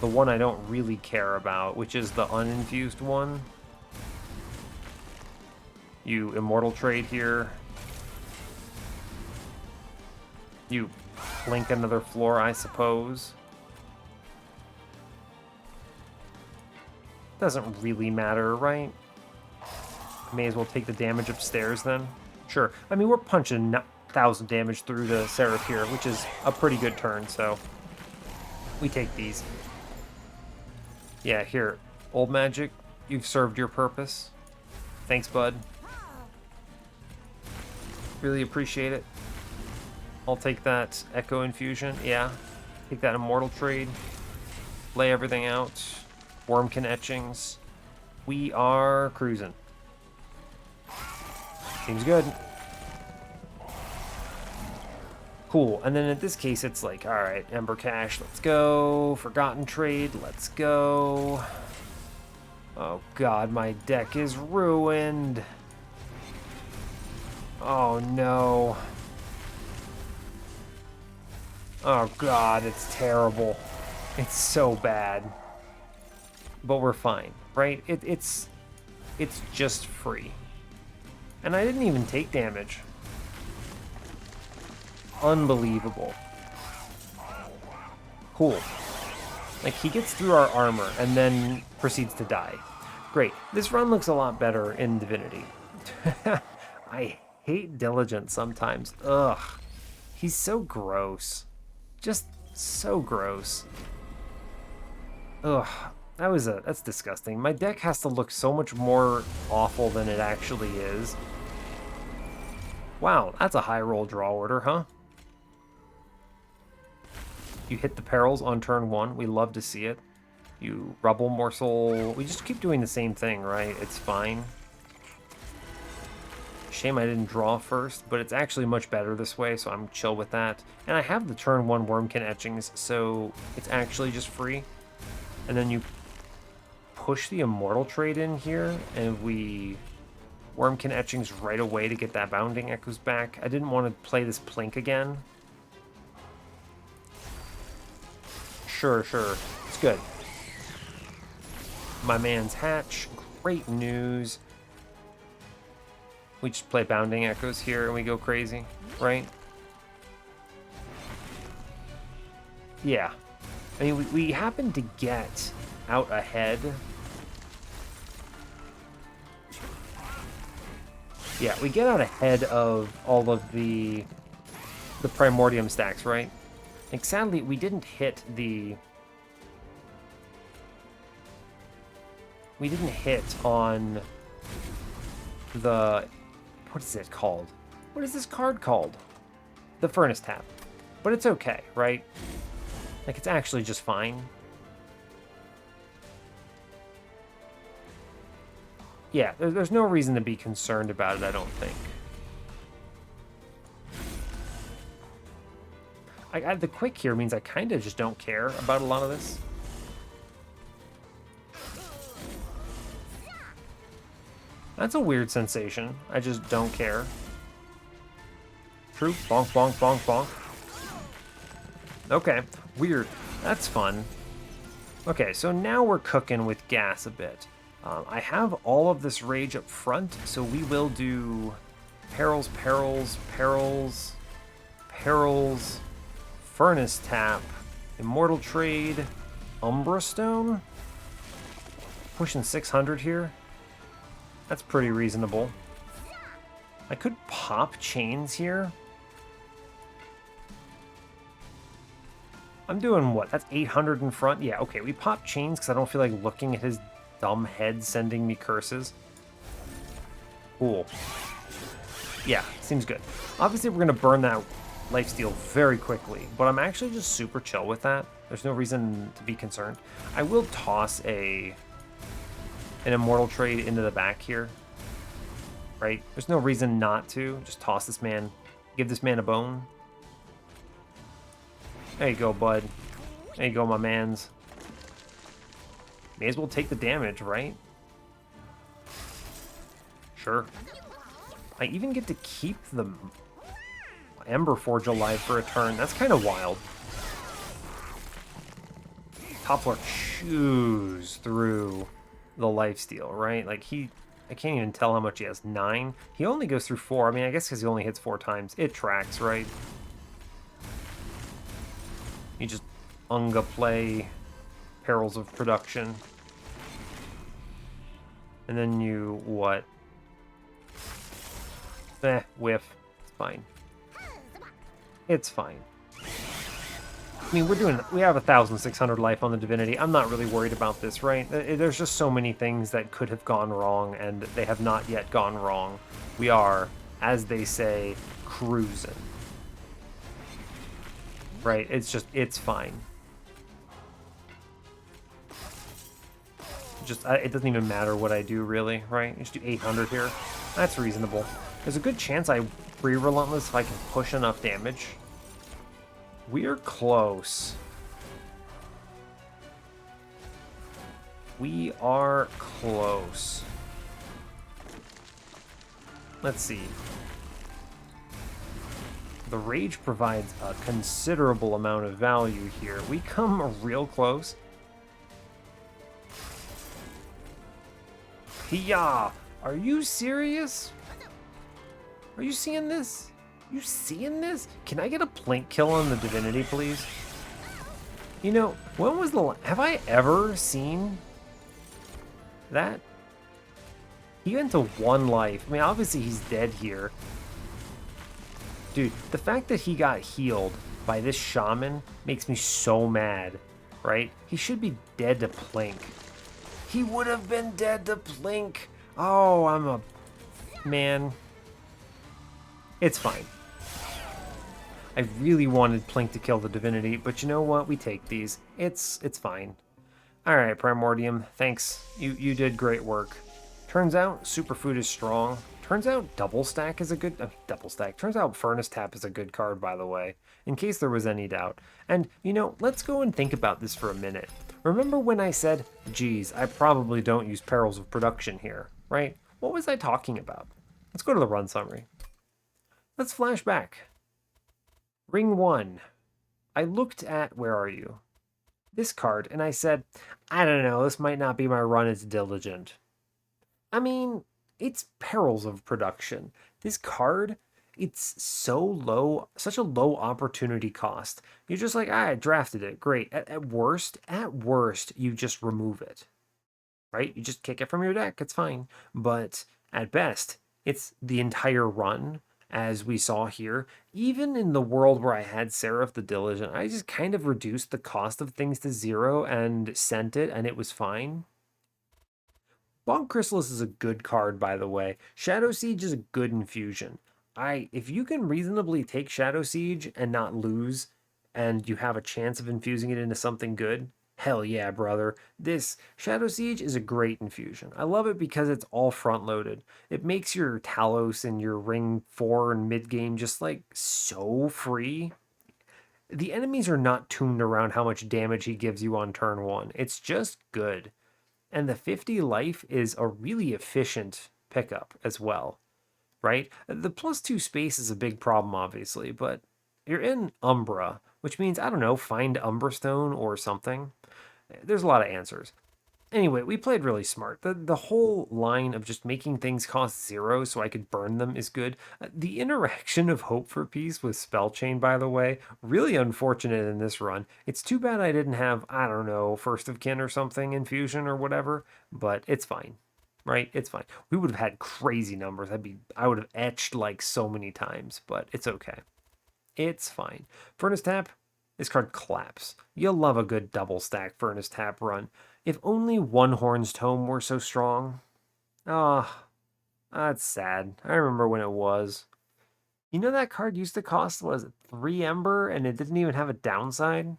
the one I don't really care about, which is the uninfused one. You Immortal Trade here. You blink another floor, I suppose. Doesn't really matter, right? May as well take the damage upstairs then. Sure. I mean, we're punching 1,000 damage through the Seraph here, which is a pretty good turn, so we take these. Yeah, here. Old magic, you've served your purpose. Thanks, bud. Really appreciate it. I'll take that Echo Infusion, yeah. Take that Immortal Trade. Lay everything out. Wurmkin Etchings. We are cruising. Seems good. Cool. And then in this case, it's like, all right, Ember Cache, let's go. Forgotten Trade, let's go. Oh god, my deck is ruined. Oh no. Oh god, it's terrible. It's so bad. But we're fine, right? It's just free. And I didn't even take damage. Unbelievable. Cool. Like, he gets through our armor and then proceeds to die. Great. This run looks a lot better in Divinity. I hate Diligent sometimes. Ugh. He's so gross. Just so gross. Ugh. That's disgusting. My deck has to look so much more awful than it actually is. Wow, that's a high roll draw order, huh? You hit the Perils on turn 1. We love to see it. You Rubble Morsel. We just keep doing the same thing, right? It's fine. Shame I didn't draw first, but it's actually much better this way, so I'm chill with that. And I have the turn 1 Wurmkin Etchings, so it's actually just free. And then you push the Immortal Trade in here, and we Wurmkin Etchings right away to get that Bounding Echoes back. I didn't want to play this Plink again. Sure. It's good. My man's Hatch. Great news. We just play Bounding Echoes here and we go crazy, right? Yeah. I mean, we happen to get out ahead. Yeah, we get out ahead of all of the Primordium stacks, right? Like, sadly, we didn't hit the... We didn't hit on the... What is it called? What is this card called? The Furnace Tap. But it's okay, right? Like, it's actually just fine. Yeah, there's no reason to be concerned about it, I don't think. The quick here means I kind of just don't care about a lot of this. That's a weird sensation. I just don't care. True. Bonk, bonk, bonk, bonk. Okay. Weird. That's fun. Okay, so now we're cooking with gas a bit. I have all of this rage up front, so we will do Perils, Perils, Perils, Perils, Furnace Tap, Immortal Trade, Umbra Stone. Pushing 600 here. That's pretty reasonable. I could pop chains here. I'm doing what? That's 800 in front? Yeah, okay, we pop chains because I don't feel like looking at his dumb head sending me curses. Cool. Yeah, seems good. Obviously, we're going to burn that lifesteal very quickly, but I'm actually just super chill with that. There's no reason to be concerned. I will toss an Immortal Trade into the back here. Right? There's no reason not to. Just toss this man. Give this man a bone. There you go, bud. There you go, my mans. May as well take the damage, right? Sure. I even get to keep the Ember Forge alive for a turn. That's kind of wild. Toppler chews through the lifesteal, right? Like, I can't even tell how much he has. 9? He only goes through 4. I mean, I guess because he only hits 4 times. It tracks, right? You just Unga play Perils of Production. And then you, what? Whiff. It's fine. It's fine. I mean, we have 1,600 life on the Divinity. I'm not really worried about this, right? There's just so many things that could have gone wrong, and they have not yet gone wrong. We are, as they say, cruising. Right? It's fine. It doesn't even matter what I do, really, right? Just do 800 here. That's reasonable. There's a good chance I free Relentless if I can push enough damage. We're close. We are close. Let's see. The Rage provides a considerable amount of value here. We come real close. Hiya! Are you serious? Are you seeing this? You seeing this? Can I get a plink kill on the Divinity, please? You know, when was have I ever seen that? He went to 1 life. I mean, obviously he's dead here. Dude, the fact that he got healed by this shaman makes me so mad, right? He should be dead to plink. He would have been dead to plink. Oh, I'm a... Man. It's fine. I really wanted Plink to kill the Divinity, but you know what? We take these. It's fine. Alright, Primordium, thanks. You did great work. Turns out Superfood is strong. Turns out Double Stack is a good... Double Stack. Turns out Furnace Tap is a good card, by the way, in case there was any doubt. And, you know, let's go and think about this for a minute. Remember when I said, geez, I probably don't use Perils of Production here, right? What was I talking about? Let's go to the run summary. Let's flash back. Ring 1. I looked at, where are you? This card, and I said, I don't know, this might not be my run as diligent. I mean, it's Perils of Production. This card, it's so low, such a low opportunity cost. You're just like, I drafted it, great. At worst, you just remove it, right? You just kick it from your deck, it's fine. But at best, it's the entire run, as we saw here. Even in the world where I had Seraph the Diligent, I just kind of reduced the cost of things to 0 and sent it, and it was fine. Bonk Chrysalis is a good card, by the way. Shadow Siege is a good infusion. If you can reasonably take Shadow Siege and not lose, and you have a chance of infusing it into something good, Hell yeah, brother. This Shadow Siege is a great infusion. I love it because it's all front loaded. It makes your Talos and your Ring 4 and mid game just like so free. The enemies are not tuned around how much damage he gives you on turn 1. It's just good. And the 50 life is a really efficient pickup as well, right? The +2 space is a big problem, obviously, but you're in Umbra, which means, I don't know, find Umbra Stone or something. There's a lot of answers. Anyway, we played really smart. The whole line of just making things cost 0 so I could burn them is good. The interaction of Hope for Peace with Spell Chain, by the way, really unfortunate in this run. It's too bad I didn't have, I don't know, First of Kin or something, Infusion or whatever, but it's fine. Right? It's fine. We would have had crazy numbers. I would have etched like so many times, but it's okay. It's fine. Furnace Tap, this card claps. You'll love a good double stack Furnace Tap run. If only One Horn's Tome were so strong. Ah, oh, that's sad. I remember when it was. You know that card used to cost, was it 3 Ember, and it didn't even have a downside?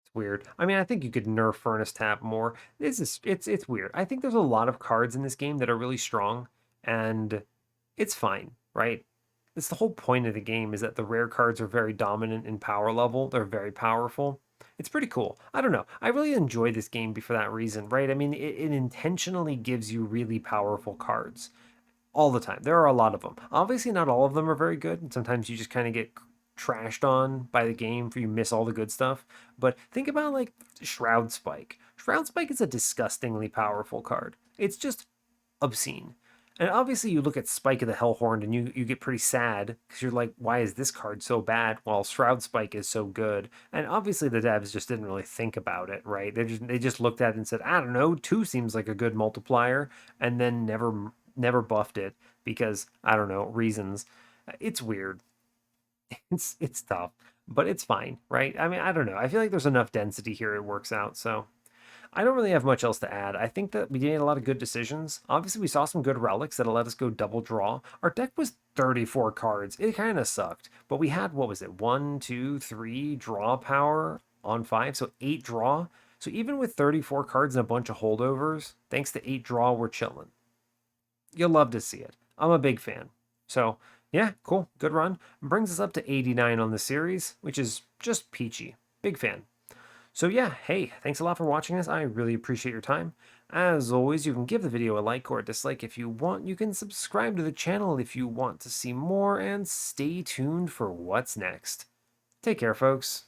It's weird. I mean, I think you could nerf Furnace Tap more. It's weird. I think there's a lot of cards in this game that are really strong, and it's fine, right? It's the whole point of the game is that the rare cards are very dominant in power level. They're very powerful. It's pretty cool. I don't know. I really enjoy this game for that reason, right? I mean, it intentionally gives you really powerful cards all the time. There are a lot of them. Obviously, not all of them are very good, and sometimes you just kind of get trashed on by the game for you miss all the good stuff. But think about like Shroud Spike. Shroud Spike is a disgustingly powerful card. It's just obscene. And obviously, you look at Spike of the Hellhorn and you get pretty sad because you're like, why is this card so bad while Shroud Spike is so good? And obviously, the devs just didn't really think about it, right? They just looked at it and said, I don't know, 2 seems like a good multiplier, and then never buffed it because I don't know reasons. It's weird. It's tough, but it's fine, right? I mean, I don't know. I feel like there's enough density here; it works out. So I don't really have much else to add. I think that we made a lot of good decisions. Obviously, we saw some good relics that'll let us go double draw. Our deck was 34 cards. It kind of sucked, but we had, what was it, 1, 2, 3 draw power on 5, so 8 draw. So even with 34 cards and a bunch of holdovers, thanks to 8 draw, we're chilling. You'll love to see it. I'm a big fan. So yeah, cool, good run. Brings us up to 89 on the series, which is just peachy. Big fan. So yeah, hey, thanks a lot for watching this. I really appreciate your time. As always, you can give the video a like or a dislike if you want. You can subscribe to the channel if you want to see more, and stay tuned for what's next. Take care, folks.